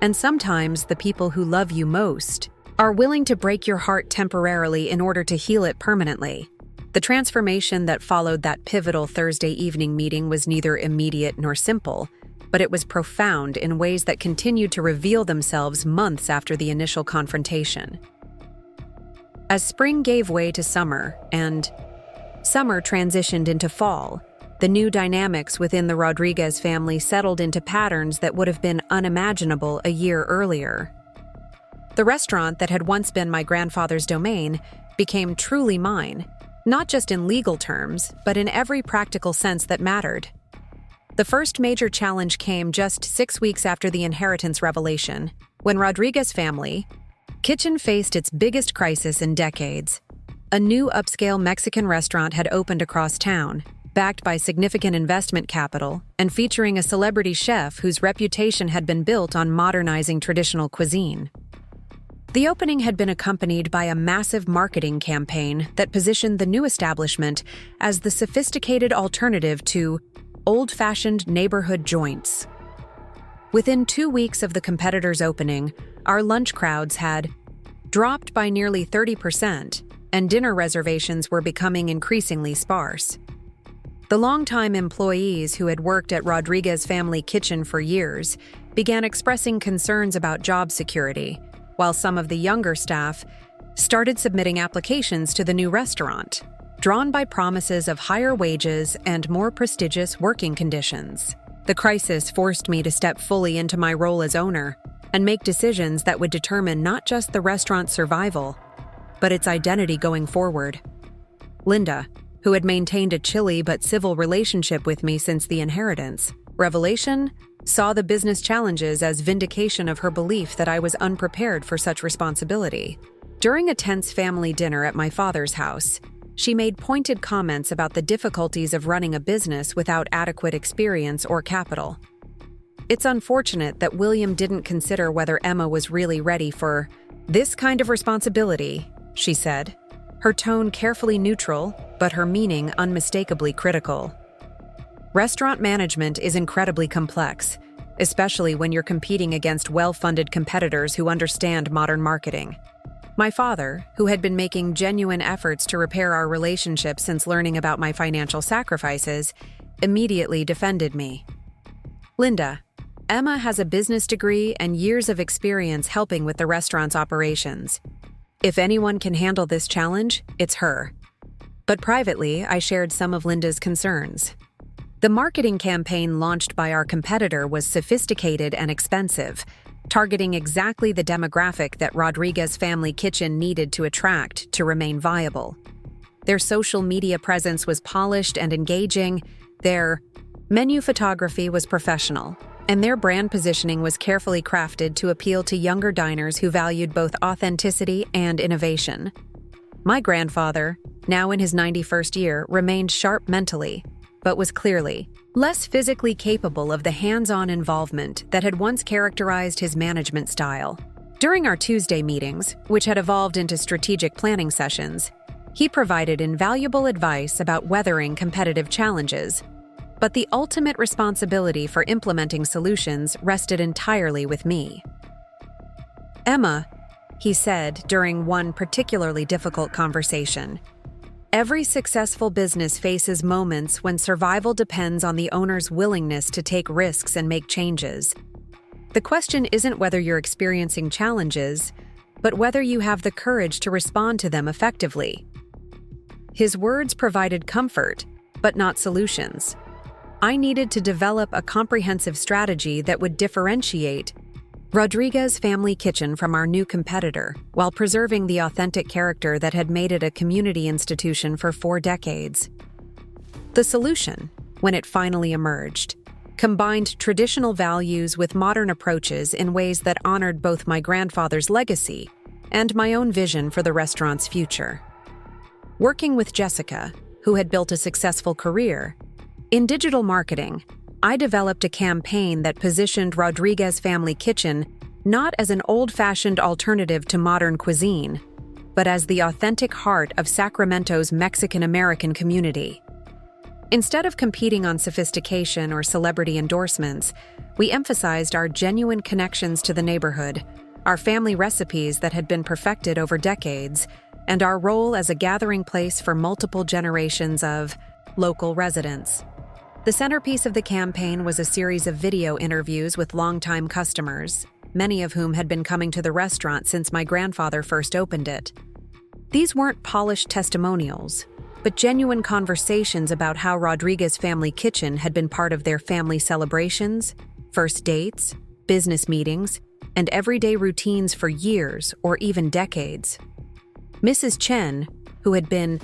And sometimes the people who love you most are willing to break your heart temporarily in order to heal it permanently. The transformation that followed that pivotal Thursday evening meeting was neither immediate nor simple, but it was profound in ways that continued to reveal themselves months after the initial confrontation. As spring gave way to summer and summer transitioned into fall, the new dynamics within the Rodriguez family settled into patterns that would have been unimaginable a year earlier. The restaurant that had once been my grandfather's domain became truly mine, not just in legal terms, but in every practical sense that mattered. The first major challenge came just 6 weeks after the inheritance revelation, when Rodriguez family kitchen faced its biggest crisis in decades. A new upscale Mexican restaurant had opened across town, backed by significant investment capital and featuring a celebrity chef whose reputation had been built on modernizing traditional cuisine. The opening had been accompanied by a massive marketing campaign that positioned the new establishment as the sophisticated alternative to old-fashioned neighborhood joints. Within 2 weeks of the competitor's opening, our lunch crowds had dropped by nearly 30%, and dinner reservations were becoming increasingly sparse. The longtime employees who had worked at Rodriguez Family Kitchen for years began expressing concerns about job security, while some of the younger staff started submitting applications to the new restaurant, drawn by promises of higher wages and more prestigious working conditions. The crisis forced me to step fully into my role as owner and make decisions that would determine not just the restaurant's survival, but its identity going forward. Linda, who had maintained a chilly but civil relationship with me since the inheritance revelation, saw the business challenges as vindication of her belief that I was unprepared for such responsibility. During a tense family dinner at my father's house, she made pointed comments about the difficulties of running a business without adequate experience or capital. "It's unfortunate that William didn't consider whether Emma was really ready for this kind of responsibility," she said, her tone carefully neutral, but her meaning unmistakably critical. Restaurant management is incredibly complex, especially when you're competing against well-funded competitors who understand modern marketing. My father, who had been making genuine efforts to repair our relationship since learning about my financial sacrifices, immediately defended me. "Linda, Emma has a business degree and years of experience helping with the restaurant's operations. If anyone can handle this challenge, it's her." But privately, I shared some of Linda's concerns. The marketing campaign launched by our competitor was sophisticated and expensive, targeting exactly the demographic that Rodriguez Family Kitchen needed to attract to remain viable. Their social media presence was polished and engaging, their menu photography was professional, and their brand positioning was carefully crafted to appeal to younger diners who valued both authenticity and innovation. My grandfather, now in his 91st year, remained sharp mentally, but was clearly less physically capable of the hands-on involvement that had once characterized his management style. During our Tuesday meetings, which had evolved into strategic planning sessions, he provided invaluable advice about weathering competitive challenges, but the ultimate responsibility for implementing solutions rested entirely with me. "Emma," he said during one particularly difficult conversation, "every successful business faces moments when survival depends on the owner's willingness to take risks and make changes. The question isn't whether you're experiencing challenges, but whether you have the courage to respond to them effectively." His words provided comfort, but not solutions. I needed to develop a comprehensive strategy that would differentiate Rodriguez Family Kitchen from our new competitor, while preserving the authentic character that had made it a community institution for 4 decades. The solution, when it finally emerged, combined traditional values with modern approaches in ways that honored both my grandfather's legacy and my own vision for the restaurant's future. Working with Jessica, who had built a successful career in digital marketing, I developed a campaign that positioned Rodriguez Family Kitchen not as an old-fashioned alternative to modern cuisine, but as the authentic heart of Sacramento's Mexican-American community. Instead of competing on sophistication or celebrity endorsements, we emphasized our genuine connections to the neighborhood, our family recipes that had been perfected over decades, and our role as a gathering place for multiple generations of local residents. The centerpiece of the campaign was a series of video interviews with longtime customers, many of whom had been coming to the restaurant since my grandfather first opened it. These weren't polished testimonials, but genuine conversations about how Rodriguez Family Kitchen had been part of their family celebrations, first dates, business meetings, and everyday routines for years or even decades. Mrs. Chen, who had been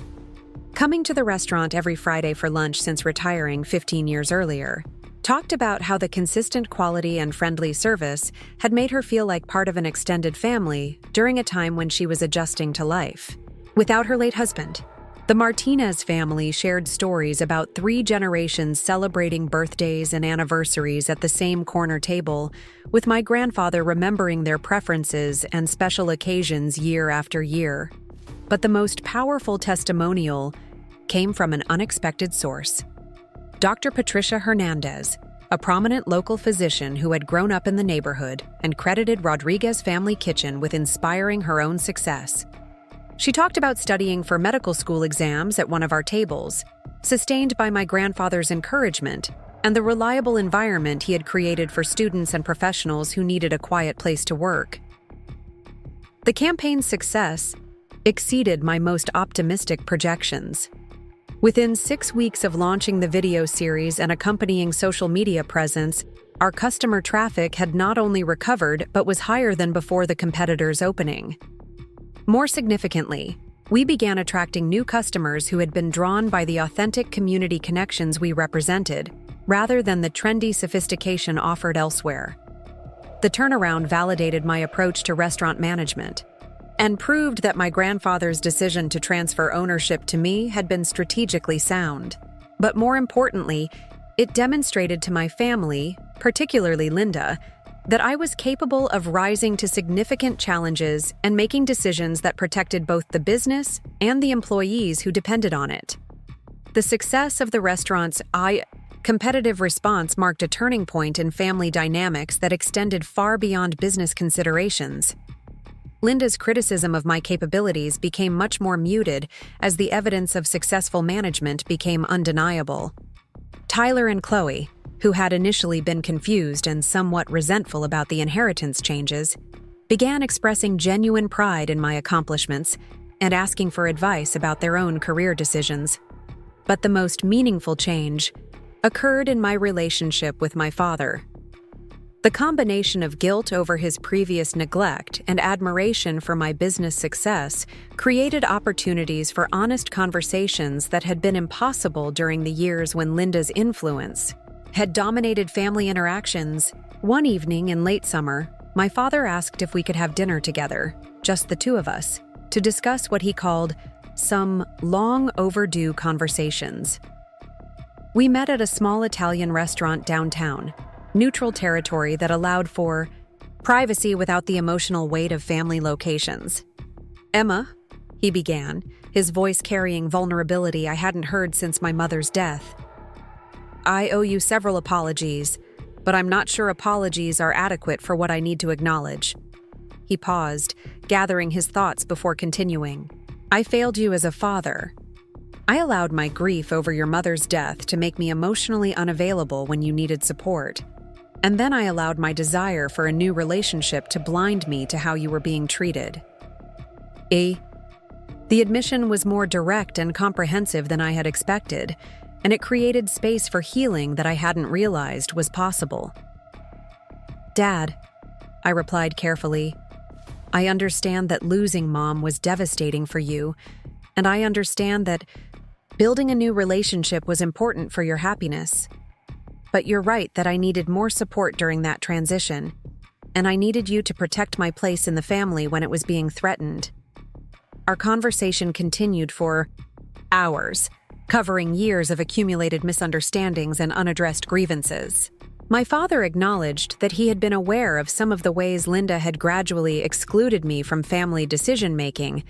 coming to the restaurant every Friday for lunch since retiring 15 years earlier, talked about how the consistent quality and friendly service had made her feel like part of an extended family during a time when she was adjusting to life. Without her late husband, the Martinez family shared stories about 3 generations celebrating birthdays and anniversaries at the same corner table, with my grandfather remembering their preferences and special occasions year after year. But the most powerful testimonial came from an unexpected source. Dr. Patricia Hernandez, a prominent local physician who had grown up in the neighborhood and credited Rodriguez Family Kitchen with inspiring her own success. She talked about studying for medical school exams at one of our tables, sustained by my grandfather's encouragement, and the reliable environment he had created for students and professionals who needed a quiet place to work. The campaign's success exceeded my most optimistic projections. Within 6 weeks of launching the video series and accompanying social media presence, our customer traffic had not only recovered but was higher than before the competitor's opening. More significantly, we began attracting new customers who had been drawn by the authentic community connections we represented, rather than the trendy sophistication offered elsewhere. The turnaround validated my approach to restaurant management. and proved that my grandfather's decision to transfer ownership to me had been strategically sound. But more importantly, it demonstrated to my family, particularly Linda, that I was capable of rising to significant challenges and making decisions that protected both the business and the employees who depended on it. The success of the restaurant's competitive response marked a turning point in family dynamics that extended far beyond business considerations. Linda's criticism of my capabilities became much more muted as the evidence of successful management became undeniable. Tyler and Chloe, who had initially been confused and somewhat resentful about the inheritance changes, began expressing genuine pride in my accomplishments and asking for advice about their own career decisions. But the most meaningful change occurred in my relationship with my father. The combination of guilt over his previous neglect and admiration for my business success created opportunities for honest conversations that had been impossible during the years when Linda's influence had dominated family interactions. One evening in late summer, my father asked if we could have dinner together, just the two of us, to discuss what he called some long overdue conversations. We met at a small Italian restaurant downtown, neutral territory that allowed for privacy without the emotional weight of family locations. "Emma," he began, his voice carrying vulnerability I hadn't heard since my mother's death. "I owe you several apologies, but I'm not sure apologies are adequate for what I need to acknowledge." He paused, gathering his thoughts before continuing. "I failed you as a father. I allowed my grief over your mother's death to make me emotionally unavailable when you needed support. And then I allowed my desire for a new relationship to blind me to how you were being treated." The admission was more direct and comprehensive than I had expected, and it created space for healing that I hadn't realized was possible. "Dad," I replied carefully, "I understand that losing Mom was devastating for you, and I understand that building a new relationship was important for your happiness. But you're right that I needed more support during that transition, and I needed you to protect my place in the family when it was being threatened." Our conversation continued for hours, covering years of accumulated misunderstandings and unaddressed grievances. My father acknowledged that he had been aware of some of the ways Linda had gradually excluded me from family decision-making,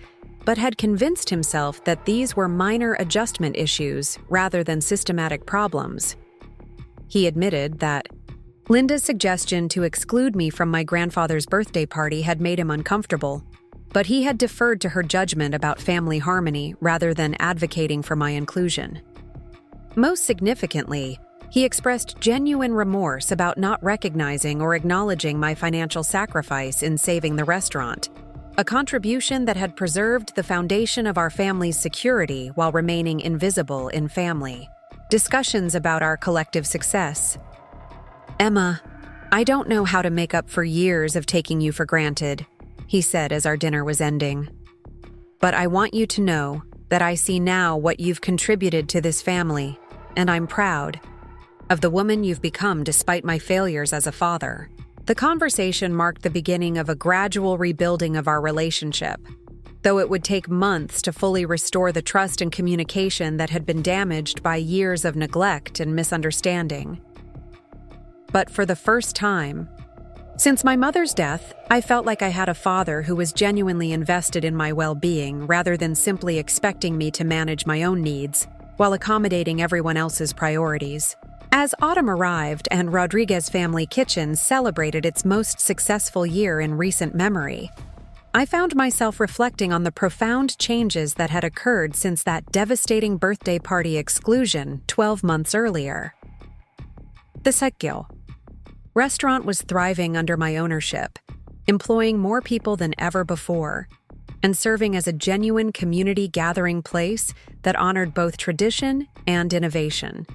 but had convinced himself that these were minor adjustment issues rather than systematic problems. He admitted that Linda's suggestion to exclude me from my grandfather's birthday party had made him uncomfortable, but he had deferred to her judgment about family harmony rather than advocating for my inclusion. Most significantly, he expressed genuine remorse about not recognizing or acknowledging my financial sacrifice in saving the restaurant, a contribution that had preserved the foundation of our family's security while remaining invisible in family discussions about our collective success. "Emma, I don't know how to make up for years of taking you for granted," he said as our dinner was ending. "But I want you to know that I see now what you've contributed to this family, and I'm proud of the woman you've become despite my failures as a father." The conversation marked the beginning of a gradual rebuilding of our relationship, though it would take months to fully restore the trust and communication that had been damaged by years of neglect and misunderstanding. But for the first time since my mother's death, I felt like I had a father who was genuinely invested in my well-being rather than simply expecting me to manage my own needs while accommodating everyone else's priorities. As autumn arrived and Rodriguez Family Kitchen celebrated its most successful year in recent memory, I found myself reflecting on the profound changes that had occurred since that devastating birthday party exclusion 12 months earlier. The Secchio restaurant was thriving under my ownership, employing more people than ever before, and serving as a genuine community gathering place that honored both tradition and innovation.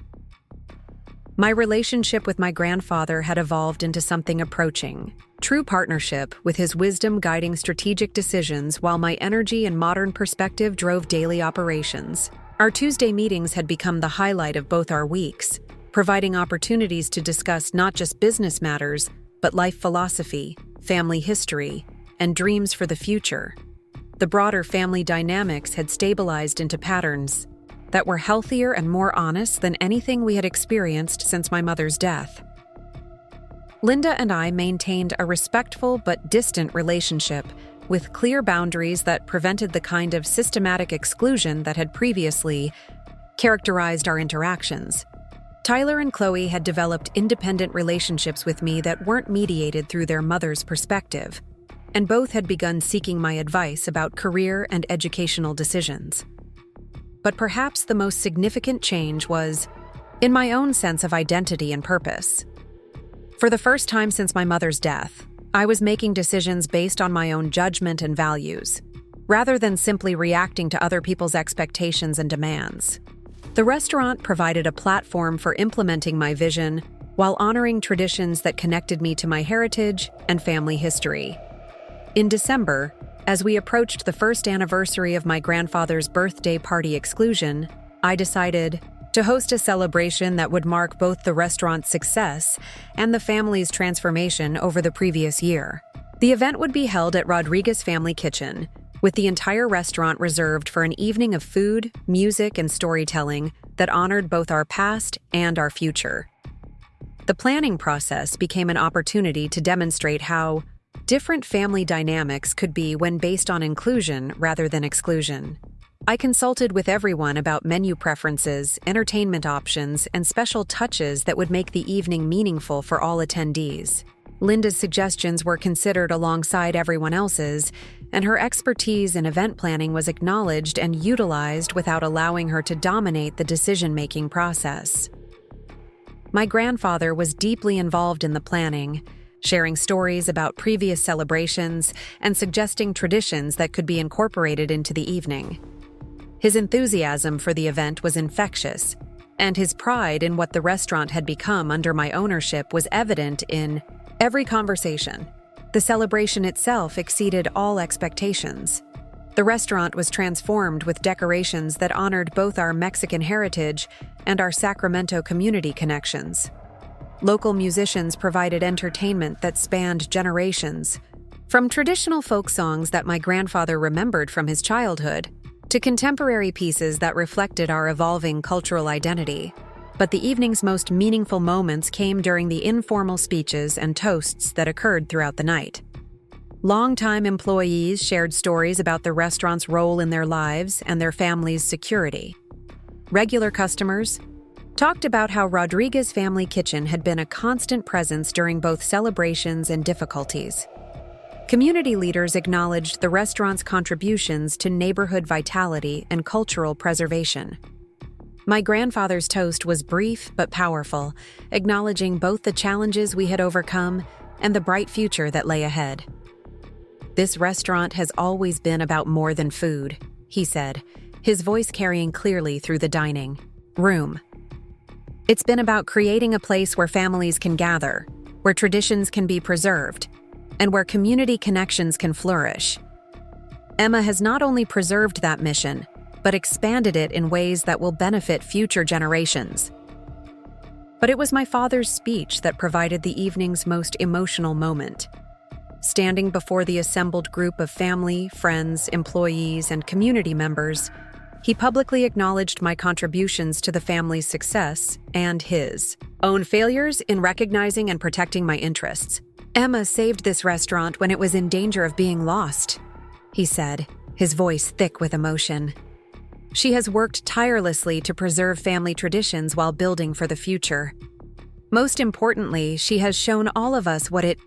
My relationship with my grandfather had evolved into something approaching true partnership, with his wisdom guiding strategic decisions while my energy and modern perspective drove daily operations. Our Tuesday meetings had become the highlight of both our weeks, providing opportunities to discuss not just business matters, but life philosophy, family history, and dreams for the future. the broader family dynamics had stabilized into patterns that were healthier and more honest than anything we had experienced since my mother's death. Linda and I maintained a respectful but distant relationship with clear boundaries that prevented the kind of systematic exclusion that had previously characterized our interactions. Tyler and Chloe had developed independent relationships with me that weren't mediated through their mother's perspective, and both had begun seeking my advice about career and educational decisions. But perhaps the most significant change was in my own sense of identity and purpose. For the first time since my mother's death, I was making decisions based on my own judgment and values, rather than simply reacting to other people's expectations and demands. The restaurant provided a platform for implementing my vision while honoring traditions that connected me to my heritage and family history. In December, as we approached the first anniversary of my grandfather's birthday party Exclusion, I decided to host a celebration that would mark both the restaurant's success and the family's transformation over the previous year. The event would be held at Rodriguez Family Kitchen, with the entire restaurant reserved for an evening of food, music, and storytelling that honored both our past and our future. The planning process became an opportunity to demonstrate how different family dynamics could be when based on inclusion rather than exclusion. I consulted with everyone about menu preferences, entertainment options, and special touches that would make the evening meaningful for all attendees. Linda's suggestions were considered alongside everyone else's, and her expertise in event planning was acknowledged and utilized without allowing her to dominate the decision-making process. My grandfather was deeply involved in the planning, sharing stories about previous celebrations and suggesting traditions that could be incorporated into the evening. His enthusiasm for the event was infectious, and his pride in what the restaurant had become under my ownership was evident in every conversation. The celebration itself exceeded all expectations. The restaurant was transformed with decorations that honored both our Mexican heritage and our Sacramento community connections. Local musicians provided entertainment that spanned generations, from traditional folk songs that my grandfather remembered from his childhood to contemporary pieces that reflected our evolving cultural identity. But the evening's most meaningful moments came during the informal speeches and toasts that occurred throughout the night. Longtime employees shared stories about the restaurant's role in their lives and their family's security. Regular customers talked about how Rodriguez Family Kitchen had been a constant presence during both celebrations and difficulties. Community leaders acknowledged the restaurant's contributions to neighborhood vitality and cultural preservation. My grandfather's toast was brief but powerful, acknowledging both the challenges we had overcome and the bright future that lay ahead. "This restaurant has always been about more than food," he said, his voice carrying clearly through the dining room. "It's been about creating a place where families can gather, where traditions can be preserved, and where community connections can flourish." Emma has not only preserved that mission, but expanded it in ways that will benefit future generations. But it was my father's speech that provided the evening's most emotional moment. Standing before the assembled group of family, friends, employees, and community members, he publicly acknowledged my contributions to the family's success and his own failures in recognizing and protecting my interests. "Emma saved this restaurant when it was in danger of being lost," he said, his voice thick with emotion. "She has worked tirelessly to preserve family traditions while building for the future. Most importantly, she has shown all of us what it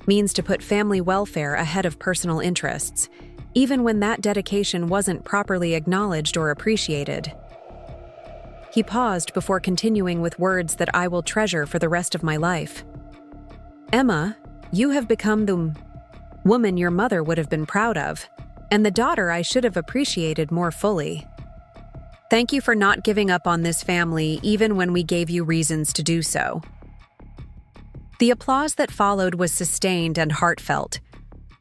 means to put family welfare ahead of personal interests, even when that dedication wasn't properly acknowledged or appreciated." He paused before continuing with words that I will treasure for the rest of my life. "Emma, you have become the woman your mother would have been proud of, and the daughter I should have appreciated more fully. Thank you for not giving up on this family even when we gave you reasons to do so." The applause that followed was sustained and heartfelt,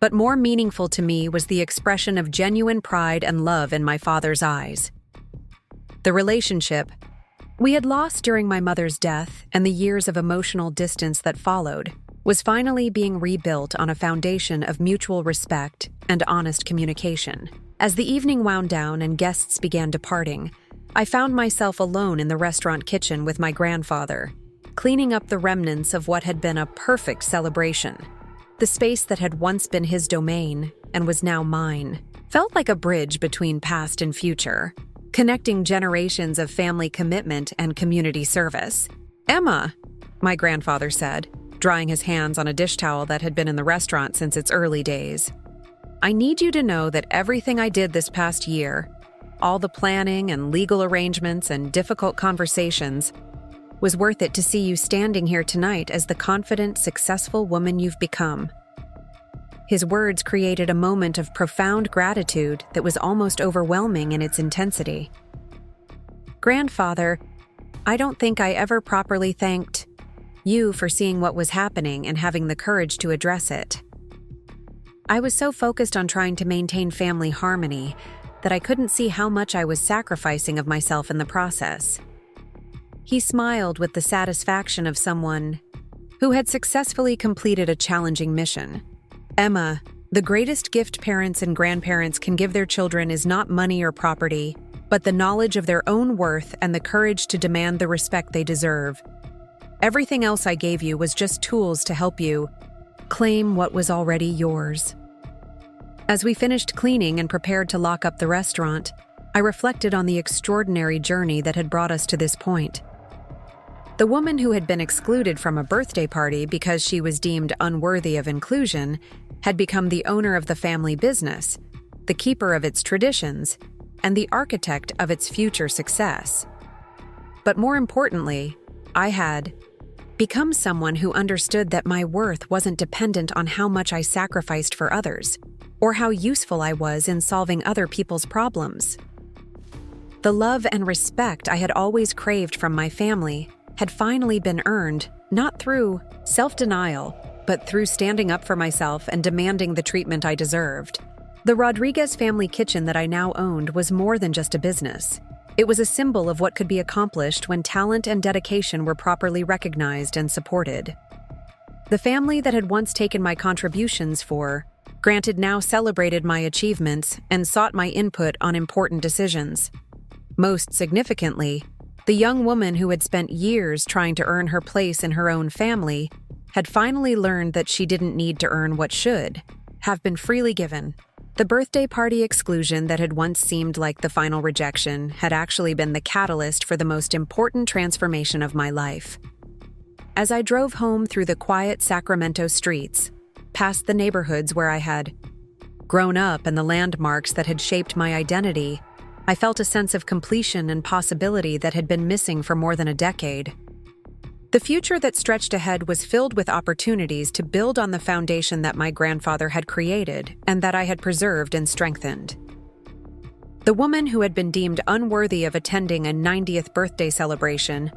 but more meaningful to me was the expression of genuine pride and love in my father's eyes. The relationship we had lost during my mother's death and the years of emotional distance that followed was finally being rebuilt on a foundation of mutual respect and honest communication. As the evening wound down and guests began departing, I found myself alone in the restaurant kitchen with my grandfather, cleaning up the remnants of what had been a perfect celebration. The space that had once been his domain and was now mine felt like a bridge between past and future, connecting generations of family commitment and community service. "Emma," my grandfather said, drying his hands on a dish towel that had been in the restaurant since its early days. "I need you to know that everything I did this past year, all the planning and legal arrangements and difficult conversations, was worth it to see you standing here tonight as the confident, successful woman you've become." His words created a moment of profound gratitude that was almost overwhelming in its intensity. "Grandfather, I don't think I ever properly thanked you for seeing what was happening and having the courage to address it. I was so focused on trying to maintain family harmony that I couldn't see how much I was sacrificing of myself in the process." He smiled with the satisfaction of someone who had successfully completed a challenging mission. "Emma, the greatest gift parents and grandparents can give their children is not money or property, but the knowledge of their own worth and the courage to demand the respect they deserve. Everything else I gave you was just tools to help you claim what was already yours." As we finished cleaning and prepared to lock up the restaurant, I reflected on the extraordinary journey that had brought us to this point. The woman who had been excluded from a birthday party because she was deemed unworthy of inclusion had become the owner of the family business, the keeper of its traditions, and the architect of its future success. But more importantly, I had become someone who understood that my worth wasn't dependent on how much I sacrificed for others, or how useful I was in solving other people's problems. The love and respect I had always craved from my family had finally been earned, not through self-denial, but through standing up for myself and demanding the treatment I deserved. The Rodriguez family kitchen that I now owned was more than just a business. It was a symbol of what could be accomplished when talent and dedication were properly recognized and supported. The family that had once taken my contributions for granted now celebrated my achievements and sought my input on important decisions. Most significantly, the young woman who had spent years trying to earn her place in her own family had finally learned that she didn't need to earn what should have been freely given. The birthday party exclusion that had once seemed like the final rejection had actually been the catalyst for the most important transformation of my life. As I drove home through the quiet Sacramento streets, past the neighborhoods where I had grown up and the landmarks that had shaped my identity, I felt a sense of completion and possibility that had been missing for more than a decade. The future that stretched ahead was filled with opportunities to build on the foundation that my grandfather had created and that I had preserved and strengthened. The woman who had been deemed unworthy of attending a 90th birthday celebration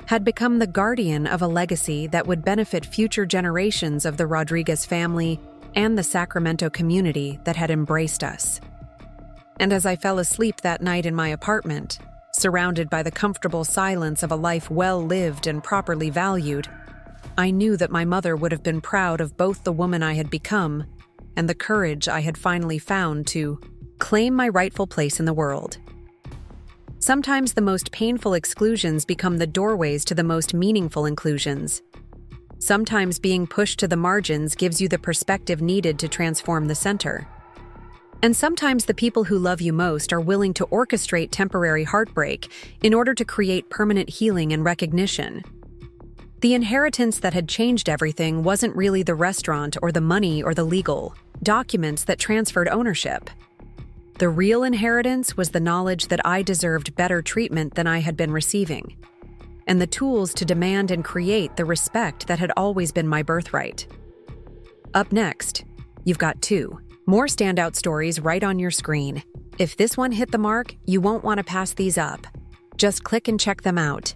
had become the guardian of a legacy that would benefit future generations of the Rodriguez family and the Sacramento community that had embraced us. And as I fell asleep that night in my apartment, surrounded by the comfortable silence of a life well lived and properly valued, I knew that my mother would have been proud of both the woman I had become and the courage I had finally found to claim my rightful place in the world. Sometimes the most painful exclusions become the doorways to the most meaningful inclusions. Sometimes being pushed to the margins gives you the perspective needed to transform the center. And sometimes the people who love you most are willing to orchestrate temporary heartbreak in order to create permanent healing and recognition. The inheritance that had changed everything wasn't really the restaurant or the money or the legal documents that transferred ownership. The real inheritance was the knowledge that I deserved better treatment than I had been receiving, and the tools to demand and create the respect that had always been my birthright. Up next, you've got two more standout stories right on your screen. If this one hit the mark, you won't want to pass these up. Just click and check them out.